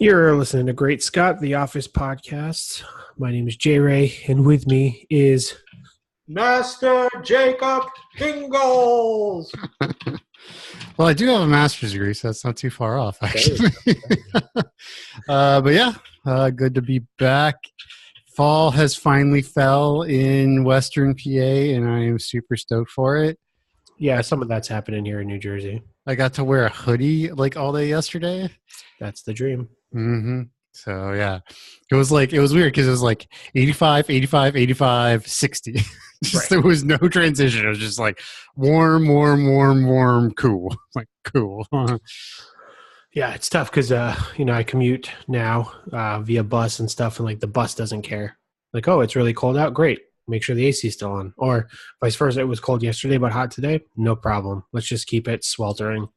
You're listening to Great Scott, the Office podcast. My name is Jay-Rey, and with me is Master Jacob Ingalls. Well, I do have a master's degree, so that's not too far off, actually. But yeah, good to be back. Fall has finally fell in Western PA, and I am super stoked for it. Yeah, some of that's happening here in New Jersey. I got to wear a hoodie like all day yesterday. That's the dream. Mm-hmm. So yeah, it was weird because it was like 85, 85, 85, 60. Just, There was no transition. It was just like warm, cool. Like cool. Yeah, it's tough because I commute now via bus and stuff, and like the bus doesn't care. Like, oh, it's really cold out. Great, make sure the AC is still on. Or vice versa. It was cold yesterday, but hot today. No problem. Let's just keep it sweltering.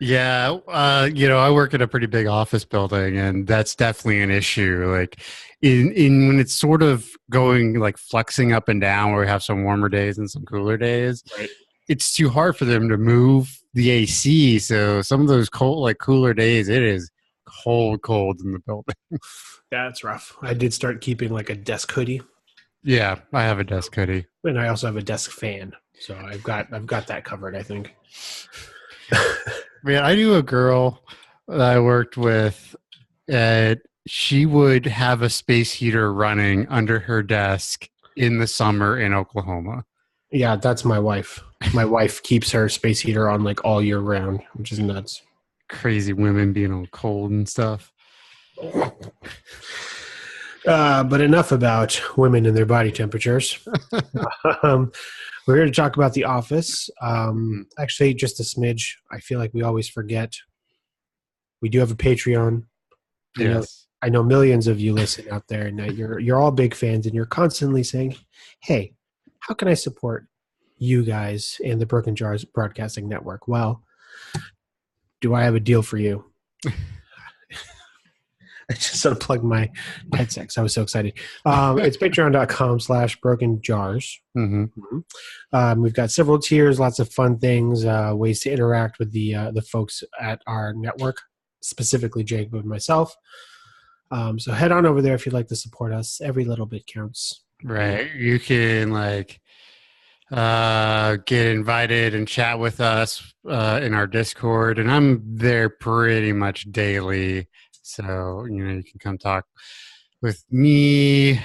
Yeah, I work at a pretty big office building, and that's definitely an issue. Like, in when it's sort of going like flexing up and down, where we have some warmer days and some cooler days, right. It's too hard for them to move the AC. So some of those cooler days, it is cold in the building. That's rough. I did start keeping like a desk hoodie. Yeah, I have a desk hoodie, and I also have a desk fan, so I've got that covered, I think. Man, I knew a girl that I worked with, and she would have a space heater running under her desk in the summer in Oklahoma. Yeah, that's my wife. My wife keeps her space heater on like all year round, which is nuts. Crazy women being all cold and stuff. But enough about women and their body temperatures. We're here to talk about The Office. Actually, just a smidge. I feel like we always forget. We do have a Patreon. Yes. I know millions of you listen out there, and you're all big fans, and you're constantly saying, "Hey, how can I support you guys and the Broken Jars Broadcasting Network?" Well, do I have a deal for you? I just unplugged my headset because I was so excited. It's patreon.com/brokenjars. Mm-hmm. We've got several tiers, lots of fun things, ways to interact with the folks at our network, specifically Jacob and myself. So head on over there if you'd like to support us. Every little bit counts. Right. You can get invited and chat with us in our Discord, and I'm there pretty much daily. So, you can come talk with me.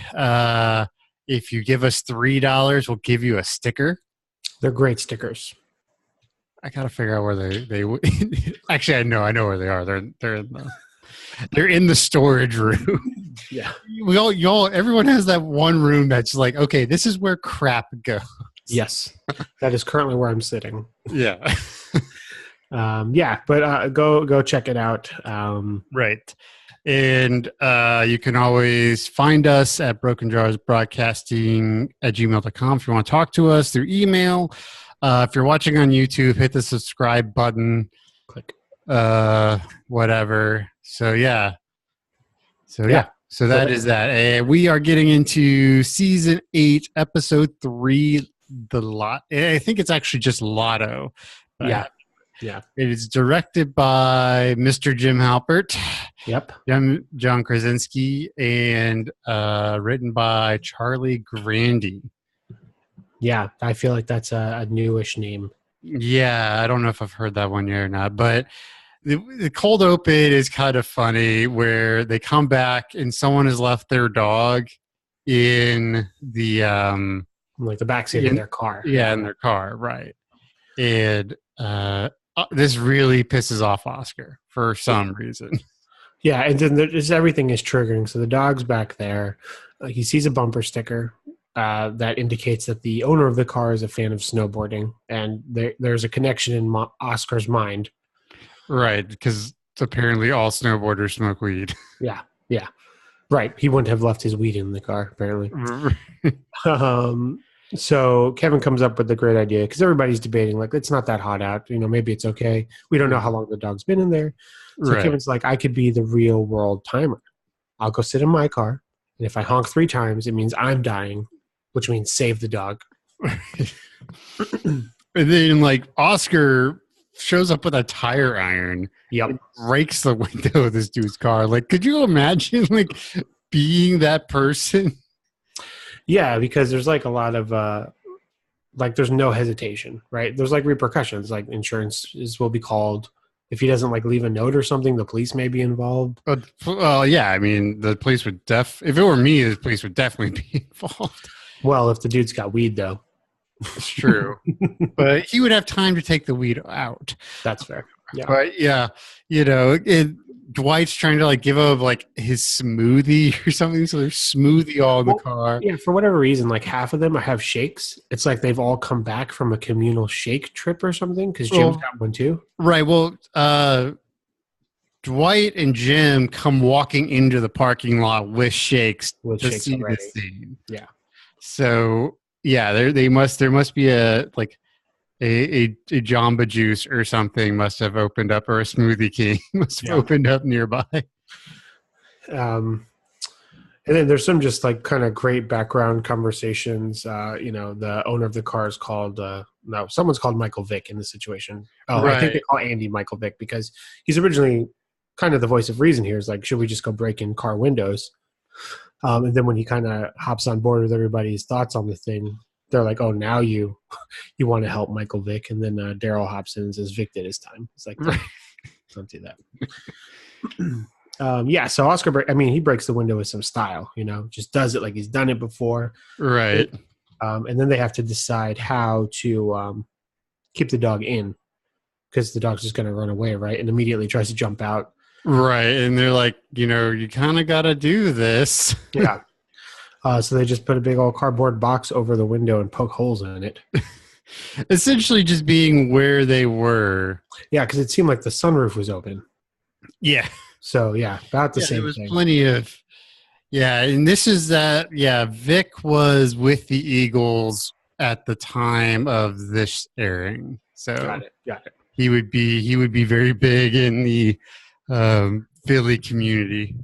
If you give us $3, we'll give you a sticker. They're great stickers. I got to figure out where they actually, I know where they are. They're in the storage room. Yeah. Everyone has that one room that's like, okay, this is where crap goes. Yes. That is currently where I'm sitting. Yeah. But go check it out. Right. And you can always find us at brokenjarsbroadcasting@gmail.com if you want to talk to us through email. If you're watching on YouTube, hit the subscribe button. Click. Whatever. So that is that. And we are getting into season 8, episode 3, I think it's actually just Lotto. Yeah. It is directed by Mr. Jim Halpert. Yep. John Krasinski, and written by Charlie Grandy. Yeah, I feel like that's a newish name. Yeah, I don't know if I've heard that one yet or not, but the cold open is kind of funny where they come back and someone has left their dog in the like the backseat of their car. Yeah, in their car, right. And this really pisses off Oscar for some reason. Yeah, and then everything is triggering. So the dog's back there. He sees a bumper sticker that indicates that the owner of the car is a fan of snowboarding, and there's a connection in Oscar's mind. Right, because apparently all snowboarders smoke weed. Yeah. Right. He wouldn't have left his weed in the car, apparently. So Kevin comes up with a great idea because everybody's debating, like, it's not that hot out. Maybe it's okay. We don't know how long the dog's been in there. So right. Kevin's like, I could be the real world timer. I'll go sit in my car, and if I honk 3 times, it means I'm dying, which means save the dog. And then, Oscar shows up with a tire iron. Yep. And breaks the window of this dude's car. Like, could you imagine like being that person? Yeah, because there's like a lot of like there's no hesitation, right? There's like repercussions, like insurance will be called. If he doesn't like leave a note or something, the police may be involved. Well, yeah, I mean, the police would if it were me, the police would definitely be involved. Well, if the dude's got weed though. It's true. But he would have time to take the weed out. That's fair. Yeah. But yeah, Dwight's trying to like give up like his smoothie or something. So there's smoothie all in the car. Yeah, for whatever reason, like half of them have shakes. It's like they've all come back from a communal shake trip or something because Jim's got one too. Right. Well, Dwight and Jim come walking into the parking lot with shakes to see the scene. Yeah. So yeah, there must be a Jamba Juice or something must have opened up, or a Smoothie King must have opened up nearby. And then there's some just like kind of great background conversations. The owner of the car is called someone's called Michael Vick in this situation. I think they call Andy Michael Vick because he's originally kind of the voice of reason here. Is like, should we just go break in car windows? And then when he kind of hops on board with everybody's thoughts on the thing, they're like, oh, now you want to help Michael Vick. And then Daryl hops in and says, Vic did his time. It's like, don't do that. So Oscar, he breaks the window with some style, just does it like he's done it before. Right. And then they have to decide how to keep the dog in because the dog's just going to run away, right? And immediately tries to jump out. Right. And they're like, you kind of got to do this. Yeah. So they just put a big old cardboard box over the window and poke holes in it. Essentially just being where they were. Yeah, because it seemed like the sunroof was open. Yeah. So, yeah, about the same thing. There was plenty of... Yeah, and this is that... Yeah, Vic was with the Eagles at the time of this airing. So Got it. He would be very big in the Philly community.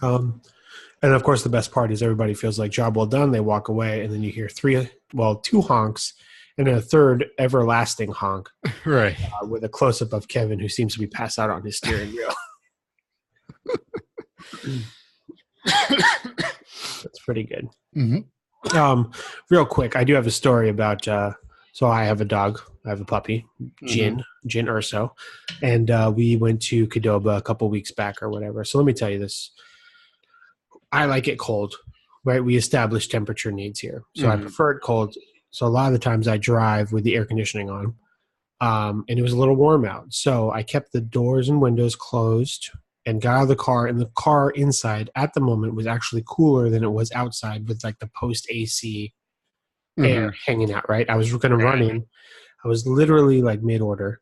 And of course, the best part is everybody feels like job well done. They walk away, and then you hear two honks, and then a third everlasting honk, right? With a close up of Kevin, who seems to be passed out on his steering wheel. That's pretty good. Mm-hmm. Real quick, I do have a story about. So I have a dog. I have a puppy, Jin Urso, and we went to Qdoba a couple weeks back or whatever. So let me tell you this. I like it cold, right? We established temperature needs here. So I prefer it cold. So a lot of the times I drive with the air conditioning on, and it was a little warm out. So I kept the doors and windows closed and got out of the car, and the car inside at the moment was actually cooler than it was outside with like the post AC air hanging out, right? I was going to run in. I was literally like mid-order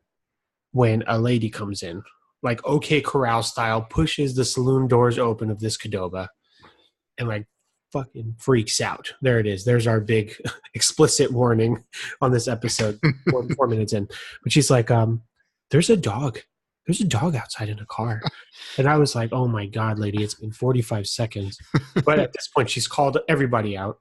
when a lady comes in, like OK Corral style, pushes the saloon doors open of this Qdoba and like fucking freaks out. There it is. There's our big explicit warning on this episode 4 minutes in. But she's like, there's a dog. There's a dog outside in a car. And I was like, oh my God, lady, it's been 45 seconds. But at this point, she's called everybody out.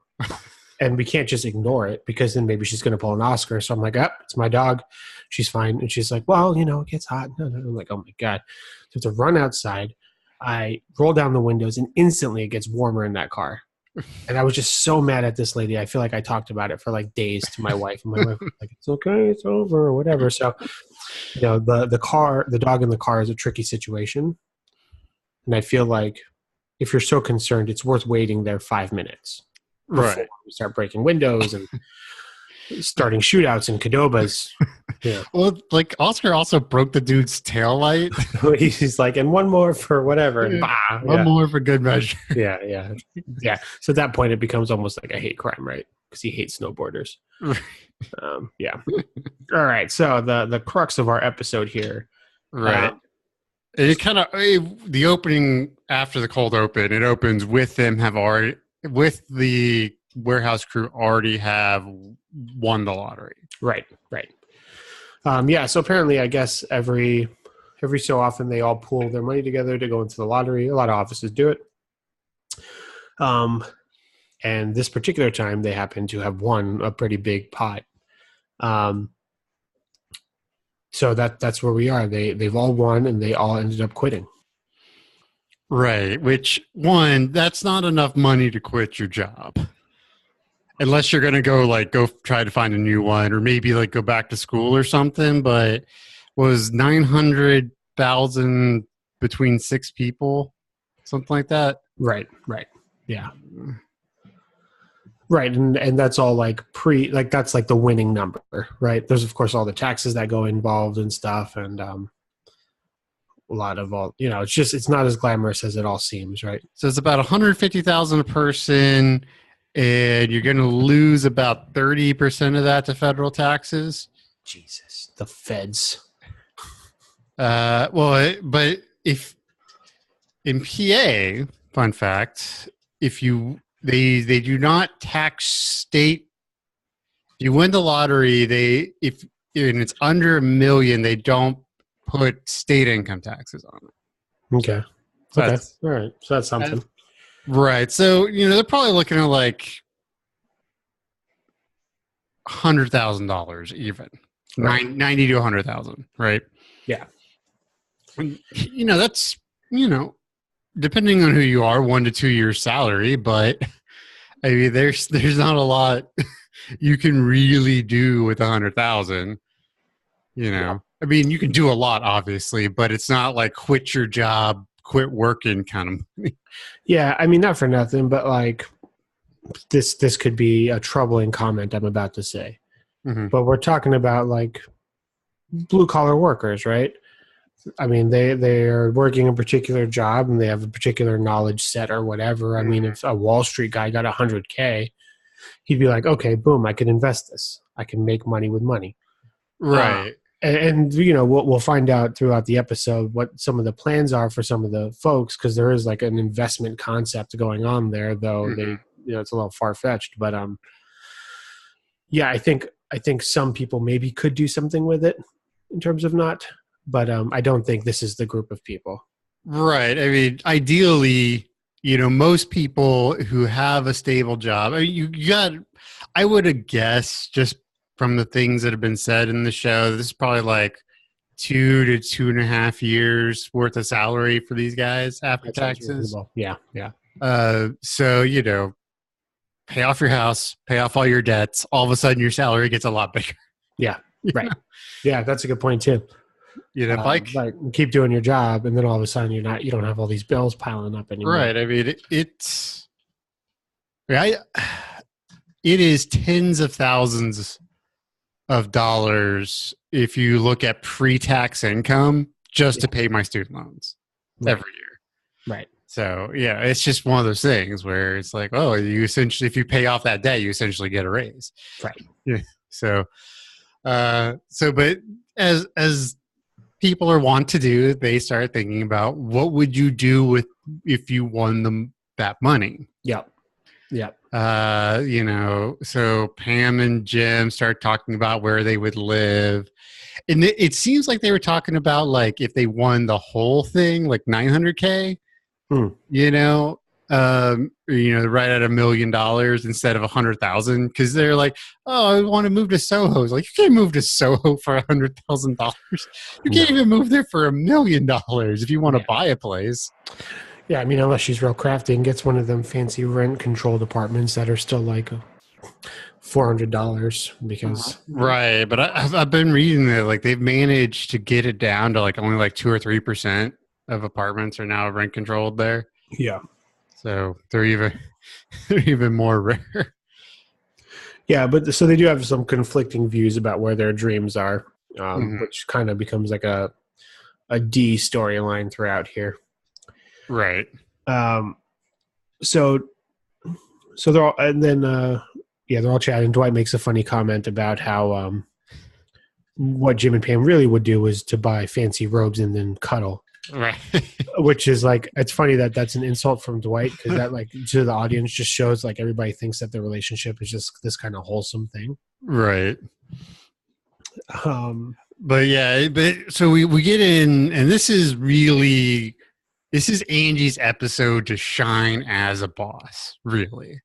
And we can't just ignore it because then maybe she's going to pull an Oscar. So I'm like, it's my dog. She's fine. And she's like, well, it gets hot. No. I'm like, oh my God. So I have to run outside. I roll down the windows and instantly it gets warmer in that car. And I was just so mad at this lady. I feel like I talked about it for like days to my wife. And my wife was like, it's okay. It's over or whatever. So, the dog in the car is a tricky situation. And I feel like if you're so concerned, it's worth waiting there 5 minutes. Before we start breaking windows and starting shootouts in Qdobas. Yeah. Well, like Oscar also broke the dude's tail light. He's like, and one more for whatever. And one more for good measure. Yeah. So at that point, it becomes almost like a hate crime, right? Because he hates snowboarders. Yeah. All right. So the crux of our episode here. Right. It kind of the opening after the cold open. It opens with them with the warehouse crew already have won the lottery. Right. So apparently, I guess every so often they all pool their money together to go into the lottery. A lot of offices do it. And this particular time, they happen to have won a pretty big pot. So that's where we are. They've all won, and they all ended up quitting. Right. Which, one, that's not enough money to quit your job. Unless you're going to go try to find a new one, or maybe like go back to school or something. But was 900,000 between 6 people, something like that? Right. Yeah. Right. And that's all like that's like the winning number, right? There's of course all the taxes that go involved and stuff. And, a lot of all, it's not as glamorous as it all seems, right? So it's about 150,000 a person, and you're going to lose about 30% of that to federal taxes. Jesus, the feds. But if in PA, fun fact, they do not tax state. If you win the lottery, and it's under $1 million, they don't put state income taxes on it. Okay. So All right. So that's something. Right. So, they're probably looking at like $100,000 even. Right. 90 to 100,000, right? Yeah. And, that's, depending on who you are, 1 to 2 years salary, but I mean, there's not a lot you can really do with 100,000, Yeah. I mean, you can do a lot, obviously, but it's not like quit your job, quit working kind of money. Yeah. I mean, not for nothing, but like this could be a troubling comment I'm about to say, but we're talking about like blue collar workers, right? I mean, they are working a particular job and they have a particular knowledge set or whatever. I mean, if a Wall Street guy got 100K, he'd be like, okay, boom, I can invest this. I can make money with money. Right. And we'll find out throughout the episode what some of the plans are for some of the folks, because there is like an investment concept going on there, though it's a little far fetched. But yeah, I think some people maybe could do something with it in terms of not, but I don't think this is the group of people. Right. I mean, ideally, most people who have a stable job, I would have guessed just from the things that have been said in the show, this is probably like 2 to 2.5 years worth of salary for these guys after taxes. Yeah. So, pay off your house, pay off all your debts. All of a sudden your salary gets a lot bigger. Yeah. Right. Yeah. That's a good point too. Like keep doing your job, and then all of a sudden you don't have all these bills piling up anymore. Right. I mean, it is tens of thousands of dollars if you look at pre-tax income just to pay my student loans every year. Right. So yeah, it's just one of those things where it's like, oh, you essentially, if you pay off that debt, you essentially get a raise. Right. Yeah. So but as people are wont to do, they start thinking about what would you do if you won them that money. Yep. So Pam and Jim start talking about where they would live. And it seems like they were talking about like if they won the whole thing, like 900K, right at $1 million instead of 100,000. Because they're like, oh, I want to move to Soho. It's like, you can't move to Soho for $100,000. You can't even move there for $1 million if you want to buy a place. Yeah, I mean, unless she's real crafty and gets one of them fancy rent-controlled apartments that are still like $400 because... Right, but I've been reading that like they've managed to get it down to like only like 2 or 3% of apartments are now rent-controlled there. Yeah. So they're even more rare. Yeah, but so they do have some conflicting views about where their dreams are, which kind of becomes like a D storyline throughout here. Right. So they're all, and then they're all chatting. Dwight makes a funny comment about how what Jim and Pam really would do is to buy fancy robes and then cuddle. Right. Which is like, it's funny that that's an insult from Dwight, because that like to the audience just shows like everybody thinks that their relationship is just this kind of wholesome thing. Right. So we get in, and this is Angie's episode to shine as a boss, really.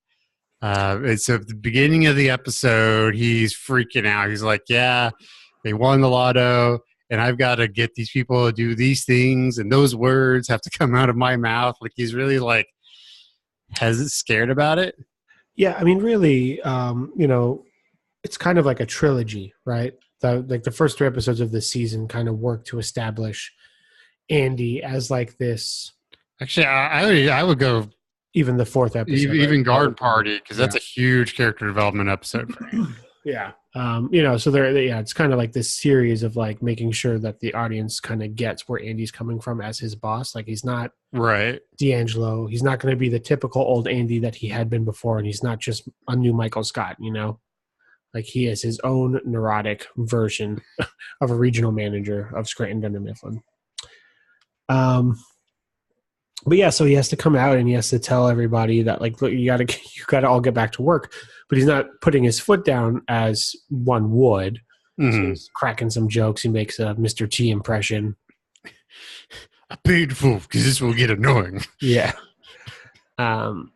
It's at the beginning of the episode, he's freaking out. He's like, yeah, they won the lotto. and I've got to get these people to do these things, and those words have to come out of my mouth. Like he's really like scared about it. Yeah, I mean, really, it's kind of like a trilogy, right? The first 3 episodes of this season kind of work to establish Andy as like this. Actually, I would go even the 4th episode, even right? Garden Party, because that's a huge character development episode for Andy. Yeah. So it's kind of like this series of like making sure that the audience kind of gets where Andy's coming from as his boss. Like he's not right D'Angelo. He's not going to be the typical old Andy that he had been before. And he's not just a new Michael Scott, like he is his own neurotic version of a regional manager of Scranton Dunder Mifflin. But yeah, so he has to come out and he has to tell everybody that like, look, you gotta all get back to work. But he's not putting his foot down as one would. So he's cracking some jokes. He makes a Mr. T impression. I paid full because this will get annoying. Yeah. And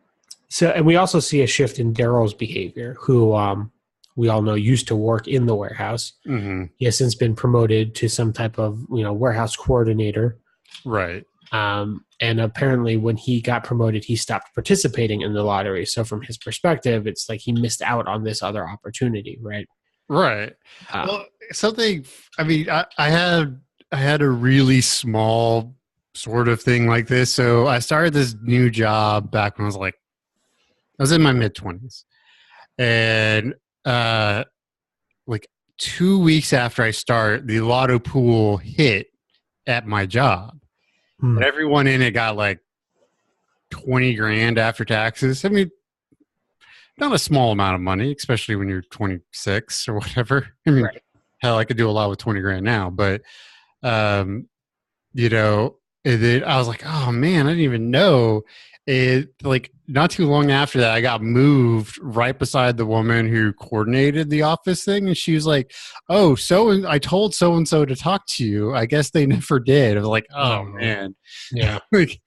we also see a shift in Daryl's behavior, who we all know used to work in the warehouse. Mm-hmm. He has since been promoted to some type of warehouse coordinator. Right. And apparently when he got promoted, he stopped participating in the lottery. So from his perspective, it's like he missed out on this other opportunity, right? Right. Well, something, I mean, I had a really small sort of thing like this. So I started this new job back when I was in my mid-20s. And like 2 weeks after I start, the Lotto pool hit at my job. And everyone in it got like 20 grand after taxes. I mean, not a small amount of money, especially when you're 26 or whatever. I mean, hell, I could do a lot with 20 grand now, but, I was like, oh man, I didn't even know. Like not too long after that, I got moved right beside the woman who coordinated the office thing. And she was like, oh, I told so-and-so to talk to you. I guess they never did. I was like, oh man. Yeah. Like,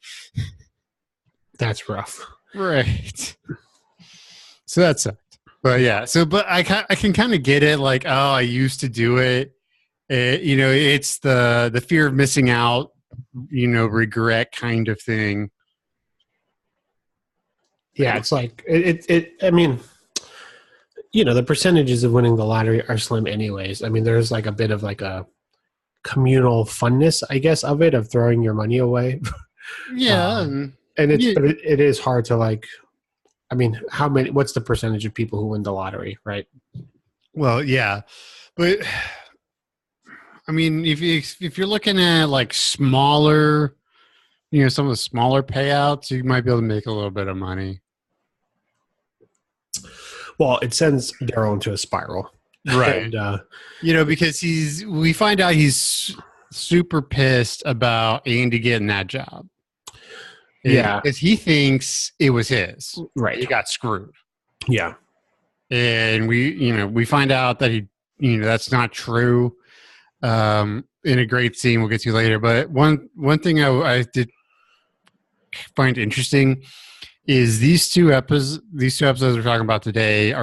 that's rough. Right. So that sucked. But yeah, but I can kind of get it. Like, oh, I used to do it. It's the fear of missing out, regret kind of thing. Yeah, it's like I mean, the percentages of winning the lottery are slim anyways. I mean, there's like a bit of like a communal funness, I guess, of throwing your money away. Yeah. And it is hard to like, I mean, what's the percentage of people who win the lottery, right? Well, yeah. But I mean, if you're looking at like smaller, some of the smaller payouts, you might be able to make a little bit of money. Well, it sends Daryl into a spiral. Right. And, because we find out he's super pissed about Andy getting that job. Yeah. Because he thinks it was his. Right. He got screwed. Yeah. And we find out that that's not true. In a great scene we'll get to later. But one thing I did find interesting is these two episodes we're talking about today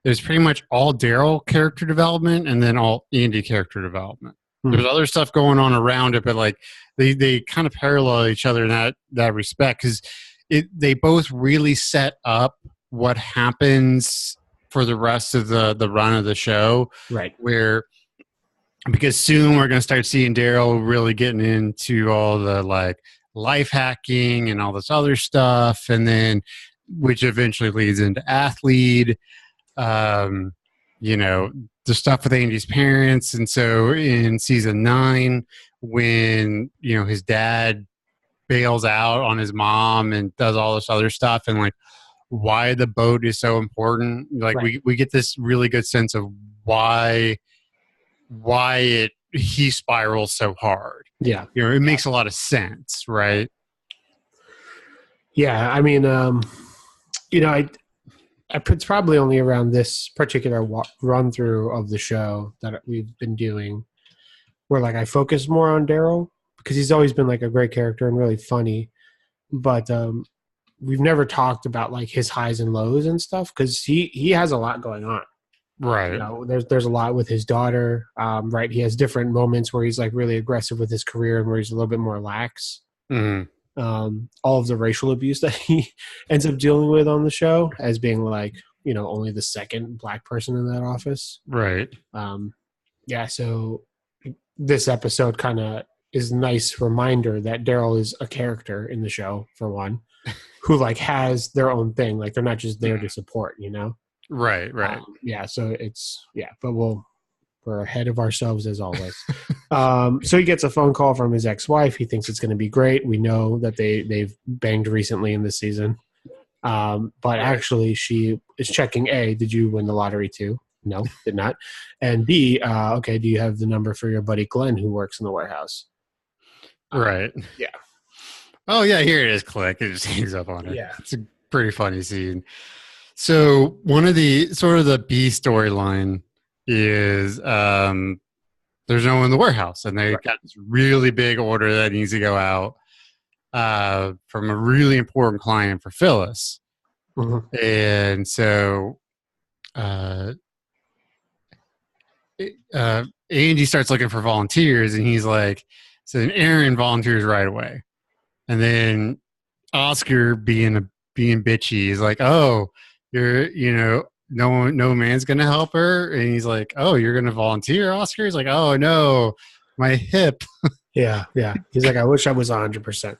there's pretty much all Daryl character development and then all Andy character development. There's other stuff going on around it, but like they kind of parallel each other in that respect, because they both really set up what happens for the rest of the run of the show. Right. Because soon we're going to start seeing Daryl really getting into all the like life hacking and all this other stuff, and then which eventually leads into athlete. The stuff with Andy's parents. And so in season 9, when, his dad bails out on his mom and does all this other stuff, and like why the boat is so important. Like we get this really good sense of why he spirals so hard. Yeah. It makes a lot of sense, right? Yeah. I mean, it's probably only around this particular run through of the show that we've been doing where like I focus more on Daryl, because he's always been like a great character and really funny. But we've never talked about like his highs and lows and stuff, because he has a lot going on. Right. There's a lot with his daughter, right? He has different moments where he's like really aggressive with his career and where he's a little bit more lax. Mhm. All of the racial abuse that he ends up dealing with on the show as being like, only the second black person in that office. Right. Yeah. So this episode kind of is a nice reminder that Daryl is a character in the show, for one, who like has their own thing. Like they're not just there to support, Right. Yeah. So but we're ahead of ourselves as always. So he gets a phone call from his ex-wife. He thinks it's going to be great. We know that they've banged recently in this season. But actually she is checking A, did you win the lottery too? No, did not. And B, okay, do you have the number for your buddy Glenn who works in the warehouse? Right. Yeah. Oh yeah, here it is. Click. It just hangs up on it. Yeah. It's a pretty funny scene. So one of the sort of the B storyline is there's no one in the warehouse, and they got this really big order that needs to go out from a really important client for Phyllis. Mm-hmm. And so Andy starts looking for volunteers, and he's like, so then Aaron volunteers right away. And then Oscar being bitchy is like, oh, no man's going to help her. And he's like, oh, you're going to volunteer, Oscar? He's like, oh, no, my hip. Yeah. He's like, I wish I was 100%.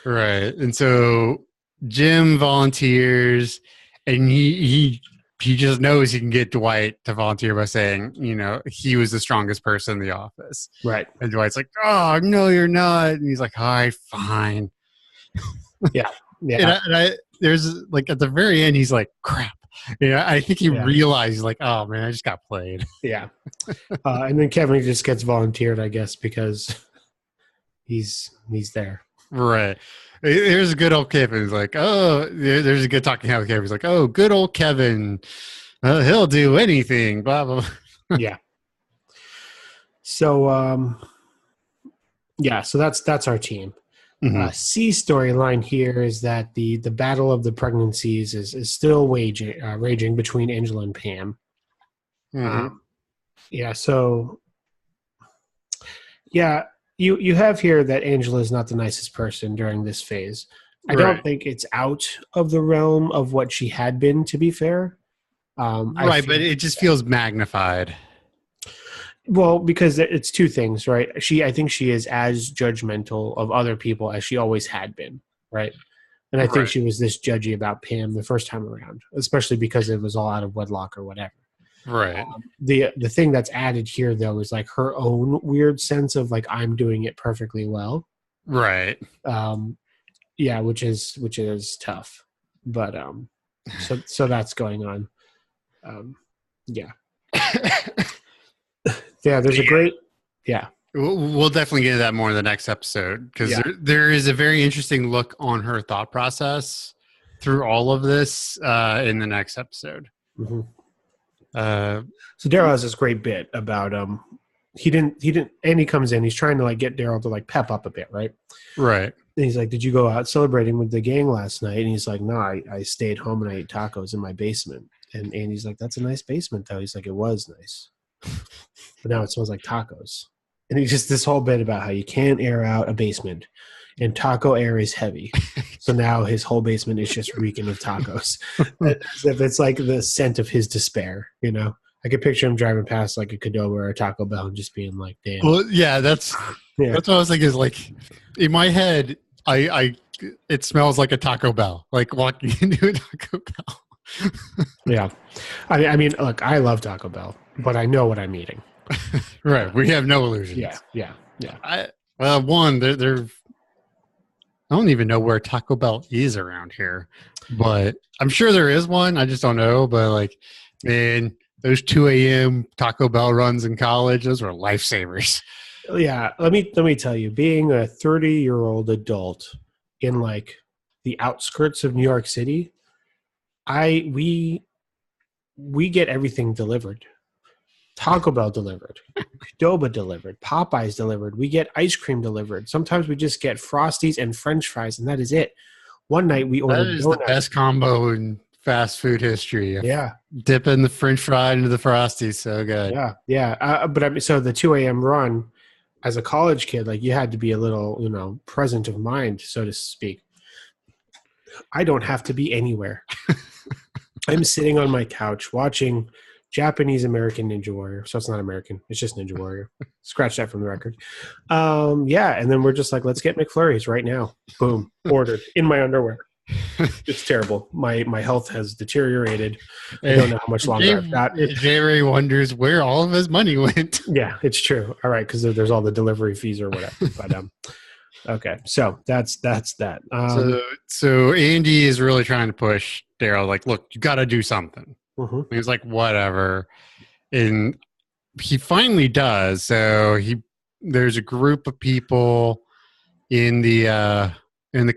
Right. And so Jim volunteers, and he just knows he can get Dwight to volunteer by saying, he was the strongest person in the office. Right. And Dwight's like, oh, no, you're not. And he's like, all right, fine. Yeah. And I there's like at the very end, he's like, crap. I think he realized like, oh man, I just got played. Yeah. And then Kevin just gets volunteered, I guess, because he's there. Right. There's a good old Kevin. He's like, oh, there's a good talking head with Kevin. He's like, oh, good old Kevin. He'll do anything. Blah blah blah. Yeah. So so that's our team. Mm-hmm. C storyline here is that the battle of the pregnancies is still raging between Angela and Pam. Mm-hmm. You have here that Angela is not the nicest person during this phase. I don't think it's out of the realm of what she had been, to be fair. But it just feels magnified. Well, because it's two things, right? I think she is as judgmental of other people as she always had been, right? And I think she was this judgy about Pam the first time around, especially because it was all out of wedlock or whatever. Right. The thing that's added here, though, is like her own weird sense of like, I'm doing it perfectly well. Right. Which is tough. But so that's going on. Yeah, there's a great We'll definitely get into that more in the next episode because there is a very interesting look on her thought process through all of this in the next episode. Mm-hmm. So Daryl has this great bit about he didn't and he comes in, he's trying to like get Daryl to like pep up a bit, right? Right. And he's like, did you go out celebrating with the gang last night? And he's like, no, I stayed home and I ate tacos in my basement. And Andy's like, that's a nice basement though. He's like, it was nice. But now it smells like tacos. And he just this whole bit about how you can't air out a basement and taco air is heavy. So now his whole basement is just reeking of tacos. As if it's like the scent of his despair, I could picture him driving past like a Qdoba or a Taco Bell and just being like, damn. Well, yeah, that's what I was thinking is like in my head, it smells like a Taco Bell, like walking into a Taco Bell. Yeah. I mean, look, I love Taco Bell, but I know what I'm eating. Right. We have no illusions. Yeah. I don't even know where Taco Bell is around here, but I'm sure there is one. I just don't know. But like, man, those 2 a.m. Taco Bell runs in college, those were lifesavers. Yeah. Let me tell you, being a 30-year-old adult in like the outskirts of New York City, we get everything delivered. Taco Bell delivered, Qdoba delivered, Popeyes delivered. We get ice cream delivered. Sometimes we just get Frosties and French fries, and that is it. One night we ordered. That is the best combo in fast food history. Yeah. Dipping the French fry into the Frosty, so good. Yeah. Yeah. But I mean, so the 2 a.m. run as a college kid, like you had to be a little, present of mind, so to speak. I don't have to be anywhere. I'm sitting on my couch watching Japanese American Ninja Warrior. So it's not American. It's just Ninja Warrior. Scratch that from the record. Yeah. And then we're just like, let's get McFlurries right now. Boom. Ordered in my underwear. It's terrible. My health has deteriorated. I don't know how much longer I've got. Jay-Rey wonders where all of his money went. Yeah, it's true. All right. Because there's all the delivery fees or whatever. But, okay. So that's that. So Andy is really trying to push Daryl, like, look, you got to do something. He was like, whatever. And he finally does. So there's a group of people in the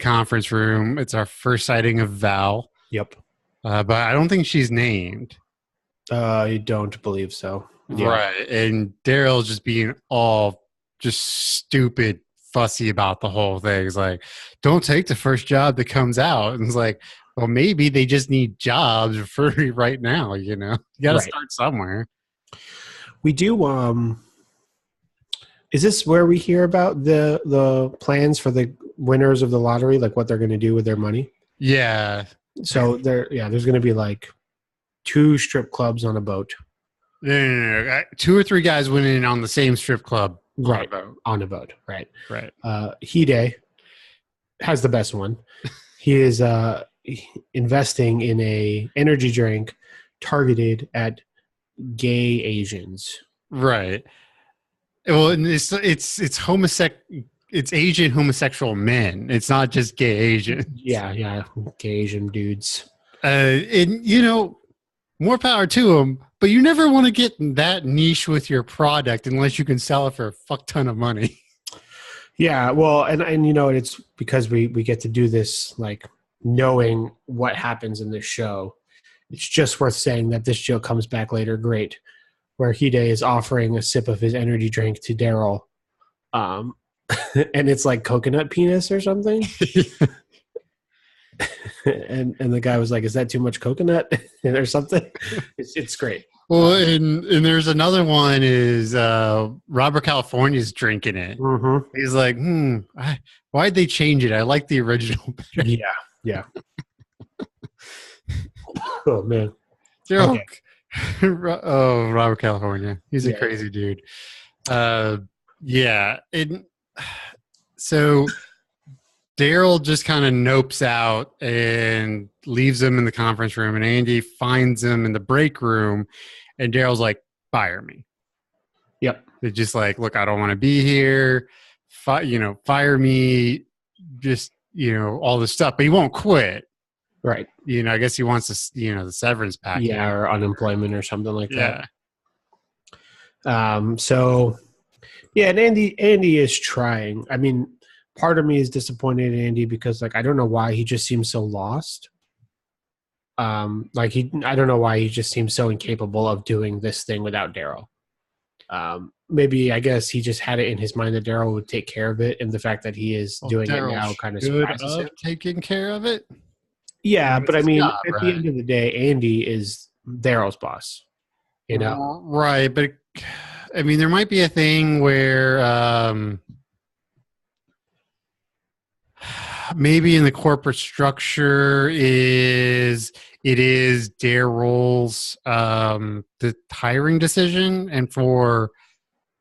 conference room. It's our first sighting of Val. Yep. But I don't think she's named. I don't believe so. Yeah. Right. And Daryl's just being all just stupid, fussy about the whole thing. It's like, don't take the first job that comes out. And it's like, well, maybe they just need jobs for right now, You got to start somewhere. We do. Is this where we hear about the plans for the winners of the lottery, like what they're going to do with their money? Yeah. So there's going to be like 2 strip clubs on a boat. No. 2 or 3 guys went in on the same strip club. Right. On a boat. Right. Right. Hide has the best one. He is investing in a energy drink targeted at gay Asians. Right. Well, it's Asian homosexual men. It's not just gay Asians. Yeah, gay Asian dudes. And more power to them. But you never want to get that niche with your product unless you can sell it for a fuck ton of money. Yeah, well, and it's because we get to do this, like, knowing what happens in this show. It's just worth saying that this joke comes back later. Great. Where Hide is offering a sip of his energy drink to Daryl. And it's like coconut penis or something. and the guy was like, is that too much coconut or something? It's great. Well, and there's another one is Robert California's drinking it. Mm-hmm. He's like, why'd they change it? I like the original better. Yeah. Oh, man. Okay. Oh, Robert California. He's a crazy dude. Yeah. So Daryl just kind of nopes out and leaves him in the conference room, and Andy finds him in the break room, and Daryl's like, fire me. Yep. They're just like, look, I don't want to be here. Fire me. Just, all this stuff. But he won't quit. Right. I guess he wants the severance package. Yeah, or unemployment or something like that. Yeah. So, yeah, and Andy is trying. I mean, part of me is disappointed in Andy because, like, I don't know why he just seems so lost. I don't know why he just seems so incapable of doing this thing without Daryl. Maybe, I guess he just had it in his mind that Daryl would take care of it, and the fact that he is doing it now kind of surprises him. Taking care of it? Yeah, but I mean, at the end of the day, Andy is Daryl's boss. Right, but I mean, there might be a thing where maybe in the corporate structure it is Daryl's the hiring decision, and for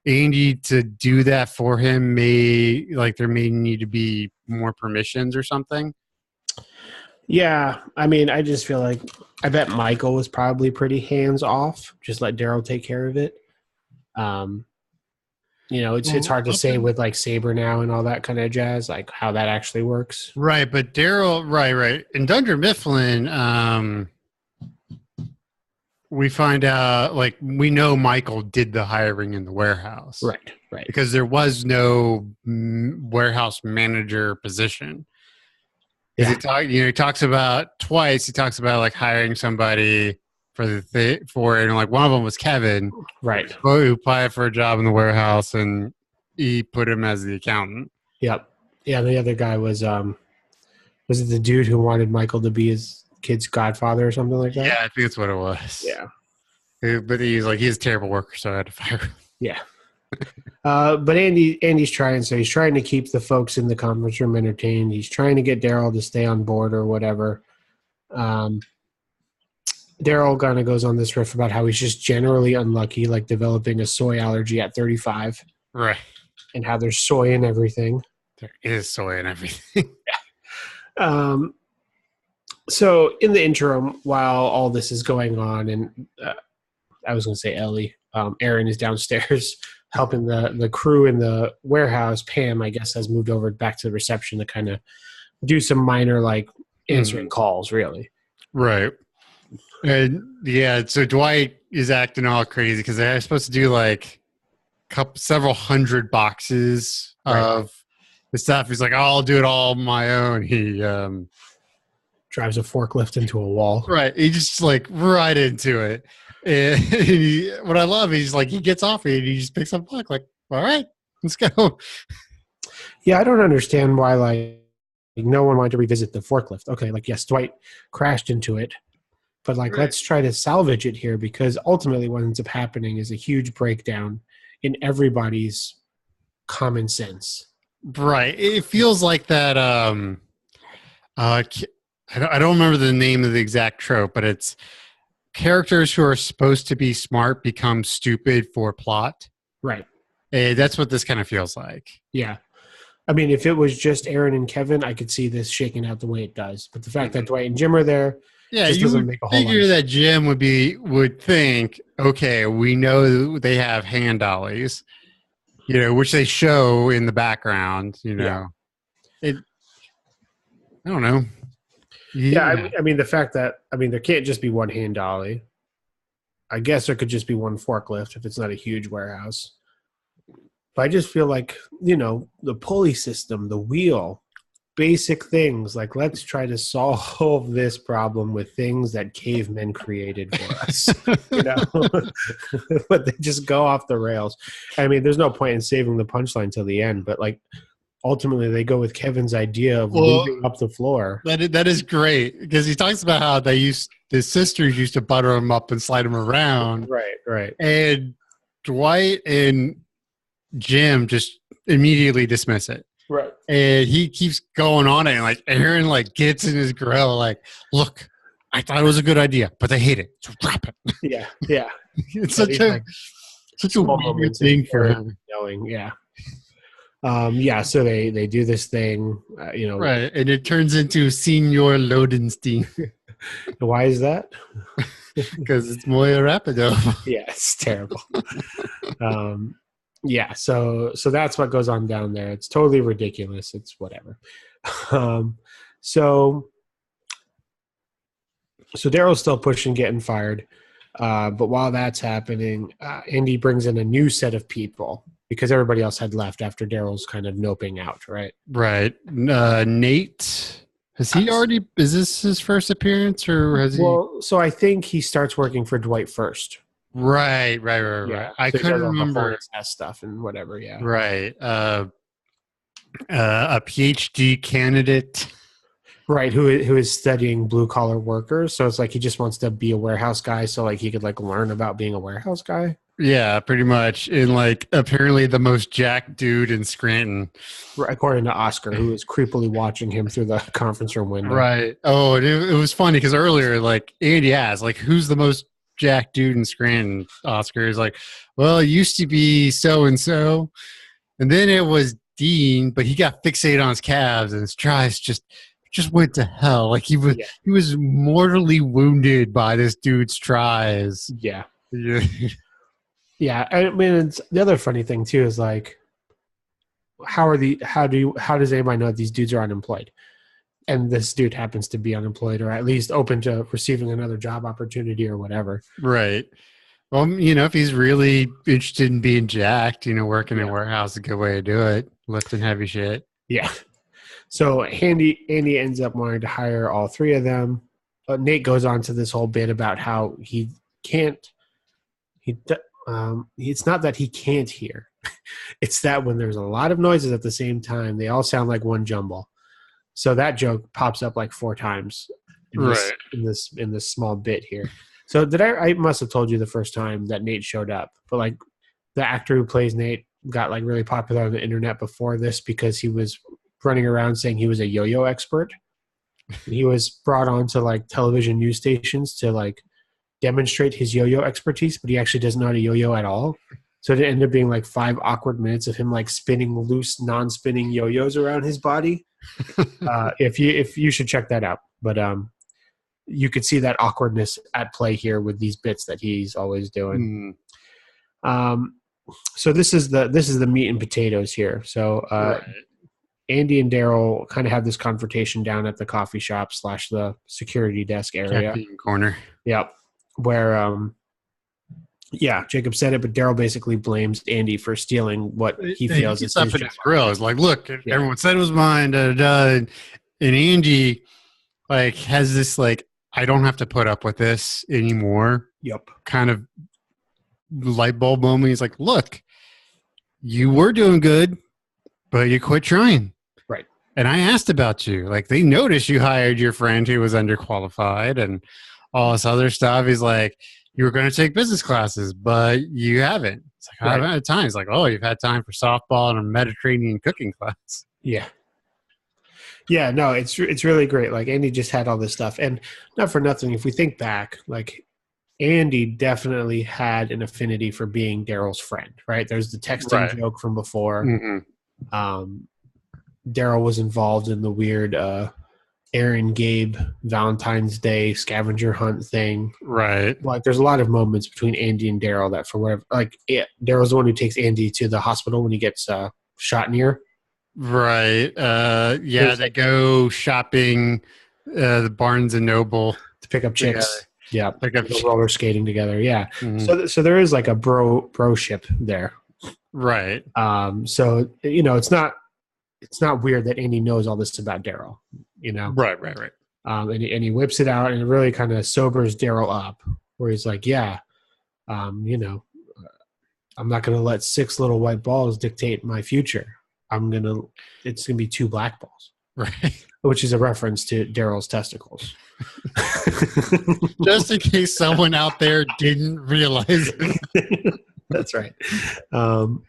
Andy to do that for him there may need to be more permissions or something. Yeah, I mean, I just feel like I bet Michael was probably pretty hands off. Just let Daryl take care of it. It's hard to say with like Saber now and all that kind of jazz, like how that actually works. Right, but Daryl, right, and Dunder Mifflin, we find out we know Michael did the hiring in the warehouse, right, because there was no warehouse manager position. Yeah. He talks about twice. He talks about like hiring somebody and like one of them was Kevin, right, who applied for a job in the warehouse, and he put him as the accountant. Yep. Yeah. The other guy was it the dude who wanted Michael to be his kid's godfather or something like that. Yeah, I think that's what it was. Yeah. But he's like, he's a terrible worker, so I had to fire him. Yeah. But Andy's trying, so he's trying to keep the folks in the conference room entertained. He's trying to get Daryl to stay on board or whatever. Daryl kind of goes on this riff about how he's just generally unlucky, like developing a soy allergy at 35. Right. And how there's soy in everything. There is soy in everything. So in the interim, while all this is going on, and I was going to say Ellie, Aaron is downstairs helping the crew in the warehouse. Pam, I guess, has moved over back to the reception to kind of do some minor, like, answering calls, really. Right. And, yeah, so Dwight is acting all crazy because they're supposed to do, like, several hundred boxes of the stuff. He's like, oh, I'll do it all on my own. He drives a forklift into a wall. Right. He just, like, right into it. And what I love is, like, he gets off it and he just picks up a book, like, all right, let's go. Yeah, I don't understand why, like, no one wanted to revisit the forklift. Okay, like, yes, Dwight crashed into it, but, like, let's try to salvage it here, because ultimately what ends up happening is a huge breakdown in everybody's common sense. Right. It feels like that. I don't remember the name of the exact trope, but it's characters who are supposed to be smart become stupid for plot. Right. That's what this kind of feels like. Yeah. I mean, if it was just Aaron and Kevin, I could see this shaking out the way it does. But the fact that Dwight and Jim are there, just you doesn't would make a whole figure lot. that Jim would think, okay, we know they have hand dollies, which they show in the background. I don't know. Yeah, I mean the fact that there can't just be one hand dolly. I guess there could just be one forklift if it's not a huge warehouse. But I just feel like, the pulley system, the wheel, basic things, like, let's try to solve this problem with things that cavemen created for us. But they just go off the rails. I mean, there's no point in saving the punchline till the end, but, like, ultimately they go with Kevin's idea of moving up the floor. That is great, because he talks about how his sisters used to butter him up and slide him around. Right. And Dwight and Jim just immediately dismiss it. Right. And he keeps going on it, and, like, Aaron, like, gets in his grill, like, look, I thought it was a good idea, but they hate it, so drop it. Yeah. It's such a weird thing for him. Yelling, yeah. So they do this thing, right, and it turns into Senior Lodenstein. Why is that? Because it's muy rapido. Yeah, it's terrible. So that's what goes on down there. It's totally ridiculous. It's whatever. So Daryl's still pushing, getting fired. But while that's happening, Andy brings in a new set of people, because everybody else had left after Daryl's kind of noping out, right? Right. Nate, is this his first appearance, or has he? Well, so I think he starts working for Dwight first. Right. Yeah. I so couldn't remember stuff and whatever. Yeah. Right. A PhD candidate. Right, who is studying blue collar workers. So it's like he just wants to be a warehouse guy, so, like, he could, like, learn about being a warehouse guy. Yeah, pretty much. And, like, apparently the most jacked dude in Scranton. Right, according to Oscar, who is creepily watching him through the conference room window. Right. Oh, and it was funny because earlier, like, Andy asked, like, who's the most jacked dude in Scranton? Oscar is like, well, it used to be so-and-so. And then it was Dean, but he got fixated on his calves, and his tries just went to hell. Like, he was mortally wounded by this dude's tries. Yeah. Yeah. I mean, the other funny thing too is, like, how does anybody know that these dudes are unemployed? And this dude happens to be unemployed, or at least open to receiving another job opportunity or whatever. Right. Well, if he's really interested in being jacked, working in a warehouse is a good way to do it. Lifting heavy shit. Yeah. So Andy ends up wanting to hire all three of them. Nate goes on to this whole bit about how he can't. It's not that he can't hear. It's that when there's a lot of noises at the same time, they all sound like one jumble. So that joke pops up like 4 times. Right. in this small bit here. So did I must have told you the first time that Nate showed up, but like the actor who plays Nate got like really popular on the internet before this because he was running around saying he was a yo-yo expert. He was brought on to like television news stations to like demonstrate his yo-yo expertise, but he actually doesn't know how to yo-yo at all. So it ended up being like 5 awkward minutes of him like spinning loose, non-spinning yo-yos around his body. If you should check that out, but you could see that awkwardness at play here with these bits that he's always doing. So this is the meat and potatoes here. So Right. Andy and Daryl kind of have this confrontation down at the coffee shop / the security desk area. Caffeine corner. Yep. Where Jacob said it, but Daryl basically blames Andy for stealing what he feels is up his in job. his grill. It's like, look, everyone said it was mine. Da, da, da. And Andy like has this like, I don't have to put up with this anymore. Yep. Kind of light bulb moment. He's like, look, you were doing good, but you quit trying. Right. And I asked about you. Like, they noticed you hired your friend who was underqualified and all this other stuff. He's like, you were going to take business classes, but you haven't. It's like, I haven't had time. He's like, oh, you've had time for softball and a Mediterranean cooking class. Yeah. Yeah, no, it's really great. Like Andy just had all this stuff, and not for nothing. If we think back, like Andy definitely had an affinity for being Daryl's friend, right? There's the texting joke from before. Mm-hmm. Daryl was involved in the weird Aaron Gabe Valentine's Day scavenger hunt thing. Right. Like there's a lot of moments between Andy and Daryl that for whatever, like Daryl's the one who takes Andy to the hospital when he gets shot in the ear. Right. They go shopping, the Barnes and Noble to pick up chicks. Yeah, pick up roller skating together. Yeah. Mm-hmm. So there is like a broship there. Right. So it's not weird that Andy knows all this about Daryl. Right. And he whips it out, and it really kind of sobers Daryl up, where he's like, "Yeah, I'm not going to let 6 little white balls dictate my future. It's gonna be 2 black balls." Right. Which is a reference to Daryl's testicles. Just in case someone out there didn't realize it. That's right.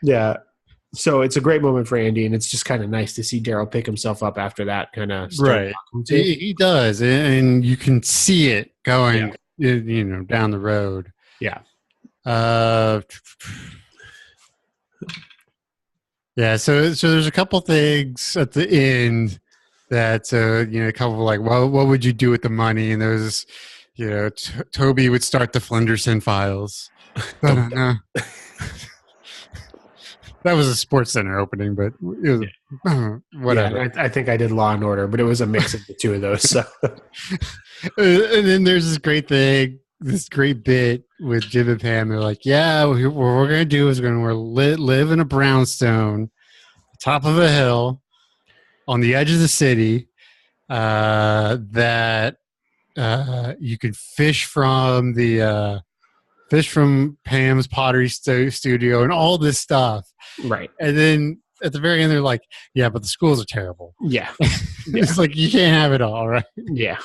Yeah. So it's a great moment for Andy, and it's just kind of nice to see Daryl pick himself up after that kind of right. He does, and you can see it going, down the road. Yeah. Yeah. So there's a couple things at the end that a couple like, well, what would you do with the money? And there's, Toby would start the Flenderson files. That was a Sports Center opening, but it was whatever. Yeah, I think I did Law and Order, but it was a mix of the two of those. So. And then there's this great bit with Jim and Pam. They're like, yeah, what we're going to do is we're going to live in a brownstone, top of a hill, on the edge of the city, that you could fish from Pam's pottery studio and all this stuff. Right. And then at the very end, they're like, yeah, but the schools are terrible. Yeah. It's like, you can't have it all, right? Yeah.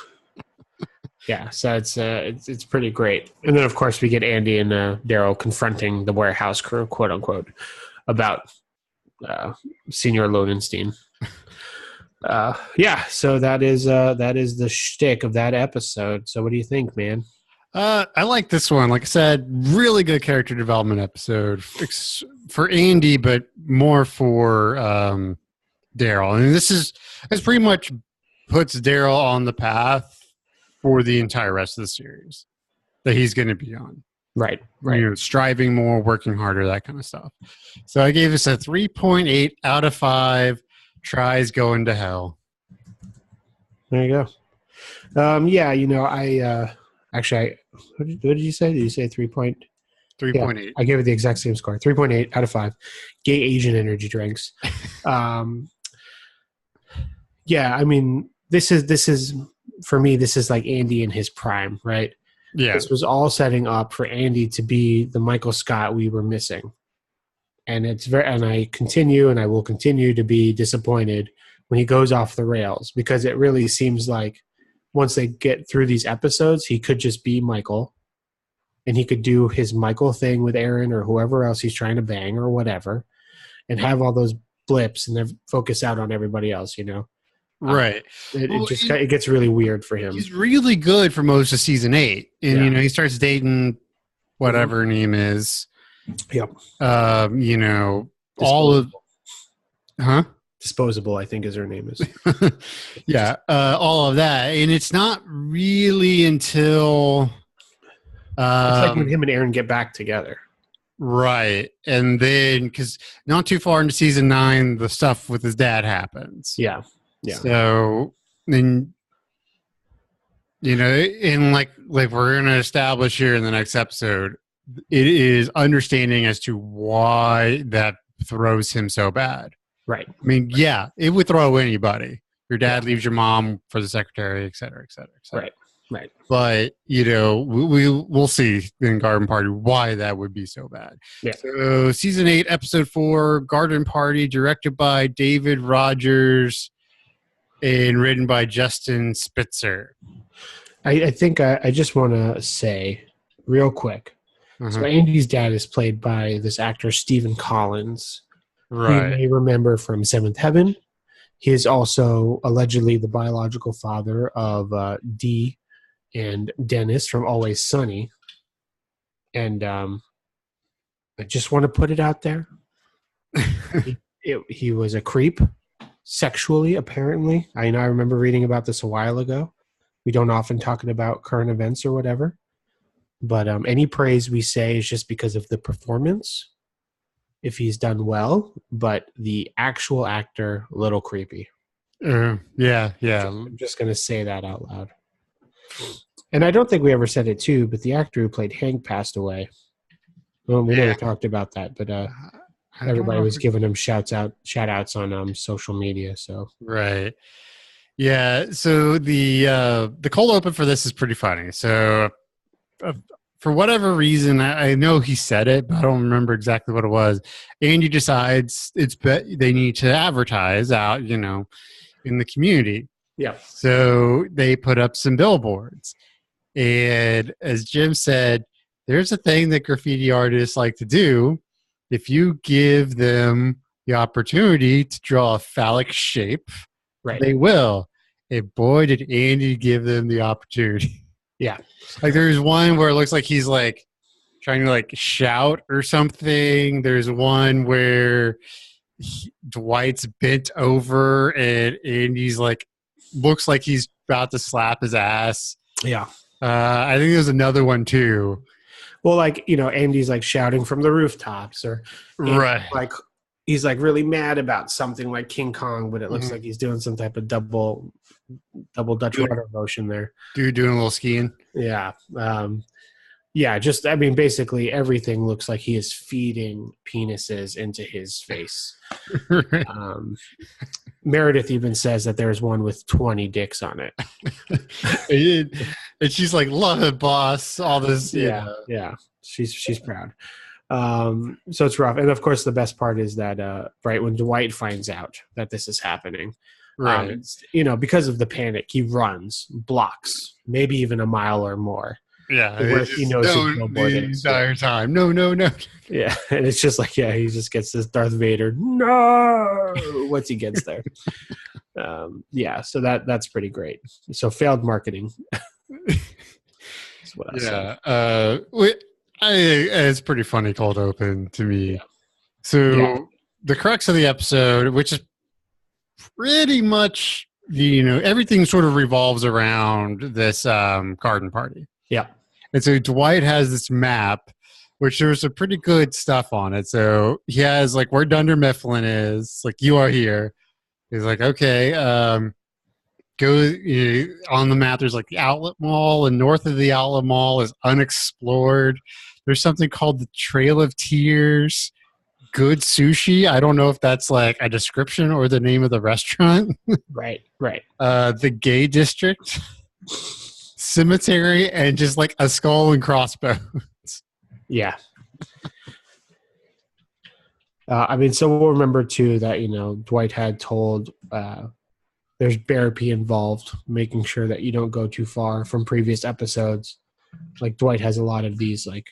Yeah. So it's pretty great. And then, of course, we get Andy and Daryl confronting the warehouse crew, quote unquote, about Senior Lodenstein. So that is the shtick of that episode. So what do you think, man? I like this one. Like I said, really good character development episode for Andy, but more for Daryl. And this pretty much puts Daryl on the path for the entire rest of the series that he's going to be on. Right. Striving more, working harder, that kind of stuff. So I gave this a 3.8 out of 5. Tries going to hell. There you go. Actually, what did you say? Did you say 3.8? Yeah, I gave it the exact same score. 3.8 out of 5. Gay Asian energy drinks. This is for me. This is like Andy in his prime, right? Yeah. This was all setting up for Andy to be the Michael Scott we were missing. And I will continue to be disappointed when he goes off the rails, because it really seems like once they get through these episodes, he could just be Michael, and he could do his Michael thing with Aaron or whoever else he's trying to bang or whatever, and have all those blips and then focus out on everybody else. Right. It gets really weird for him. He's really good for most of season 8, and he starts dating whatever her name is. Yep. All of, Disposable, I think, is her name is. Yeah, all of that, and it's not really until it's like when him and Aaron get back together, right? And then because not too far into season 9, the stuff with his dad happens. Yeah. So then, and like we're gonna establish here in the next episode, it is understanding as to why that throws him so bad. Right. I mean, yeah, it would throw anybody. Your dad leaves your mom for the secretary, et cetera, et cetera, et cetera. Right. But, we'll see in Garden Party why that would be so bad. Yeah. So season 8, episode 4, Garden Party, directed by David Rogers and written by Justin Spitzer. I think I just want to say real quick. So Andy's dad is played by this actor, Stephen Collins. Right. You may remember from Seventh Heaven. He is also allegedly the biological father of Dee and Dennis from Always Sunny. And I just want to put it out there. He was a creep sexually, apparently. I remember reading about this a while ago. We don't often talk about current events or whatever. But any praise we say is just because of the performance, if he's done well. But the actual actor, a little creepy. Yeah. I'm just going to say that out loud. And I don't think we ever said it too, but the actor who played Hank passed away. Well, we never talked about that, but everybody was giving him shout outs on social media. So right. Yeah. So the cold open for this is pretty funny. So for whatever reason, I know he said it, but I don't remember exactly what it was. Andy decides they need to advertise out, in the community. Yeah. So they put up some billboards. And as Jim said, there's a thing that graffiti artists like to do. If you give them the opportunity to draw a phallic shape, they will. And boy, did Andy give them the opportunity. Yeah. Like there's one where it looks like he's like trying to like shout or something. There's one where Dwight's bent over and Andy's like looks like he's about to slap his ass. Yeah. I think there's another one too. Well, like, Andy's like shouting from the rooftops or like he's like really mad about something like King Kong, but it looks like he's doing some type of double Dutch rudder motion there. Dude doing a little skiing. Yeah. Basically everything looks like he is feeding penises into his face. Meredith even says that there's one with 20 dicks on it. And she's like, love it, boss. All this. Yeah. She's proud. So it's rough. And of course the best part is that when Dwight finds out that this is happening, because of the panic, he runs blocks, maybe even a mile or more. Yeah, where he knows his billboard the entire time. No. Yeah, and it's just like, he just gets this Darth Vader. No, once he gets there. So that's pretty great. So failed marketing. That's what I say. It's pretty funny cold open to me. Yeah. So the crux of the episode, which is pretty much everything sort of revolves around this garden party. Yeah. And so Dwight has this map, which there's some pretty good stuff on it. So he has like where Dunder Mifflin is, like you are here. He's like, okay, go on the map. There's like the outlet mall, and north of the outlet mall is unexplored. There's something called the Trail of Tears. Good sushi. I don't know if that's like a description or the name of the restaurant. Right. The gay district. Cemetery and just like a skull and crossbones. Yeah. So we'll remember too that Dwight had told there's therapy involved, making sure that you don't go too far from previous episodes. Like Dwight has a lot of these like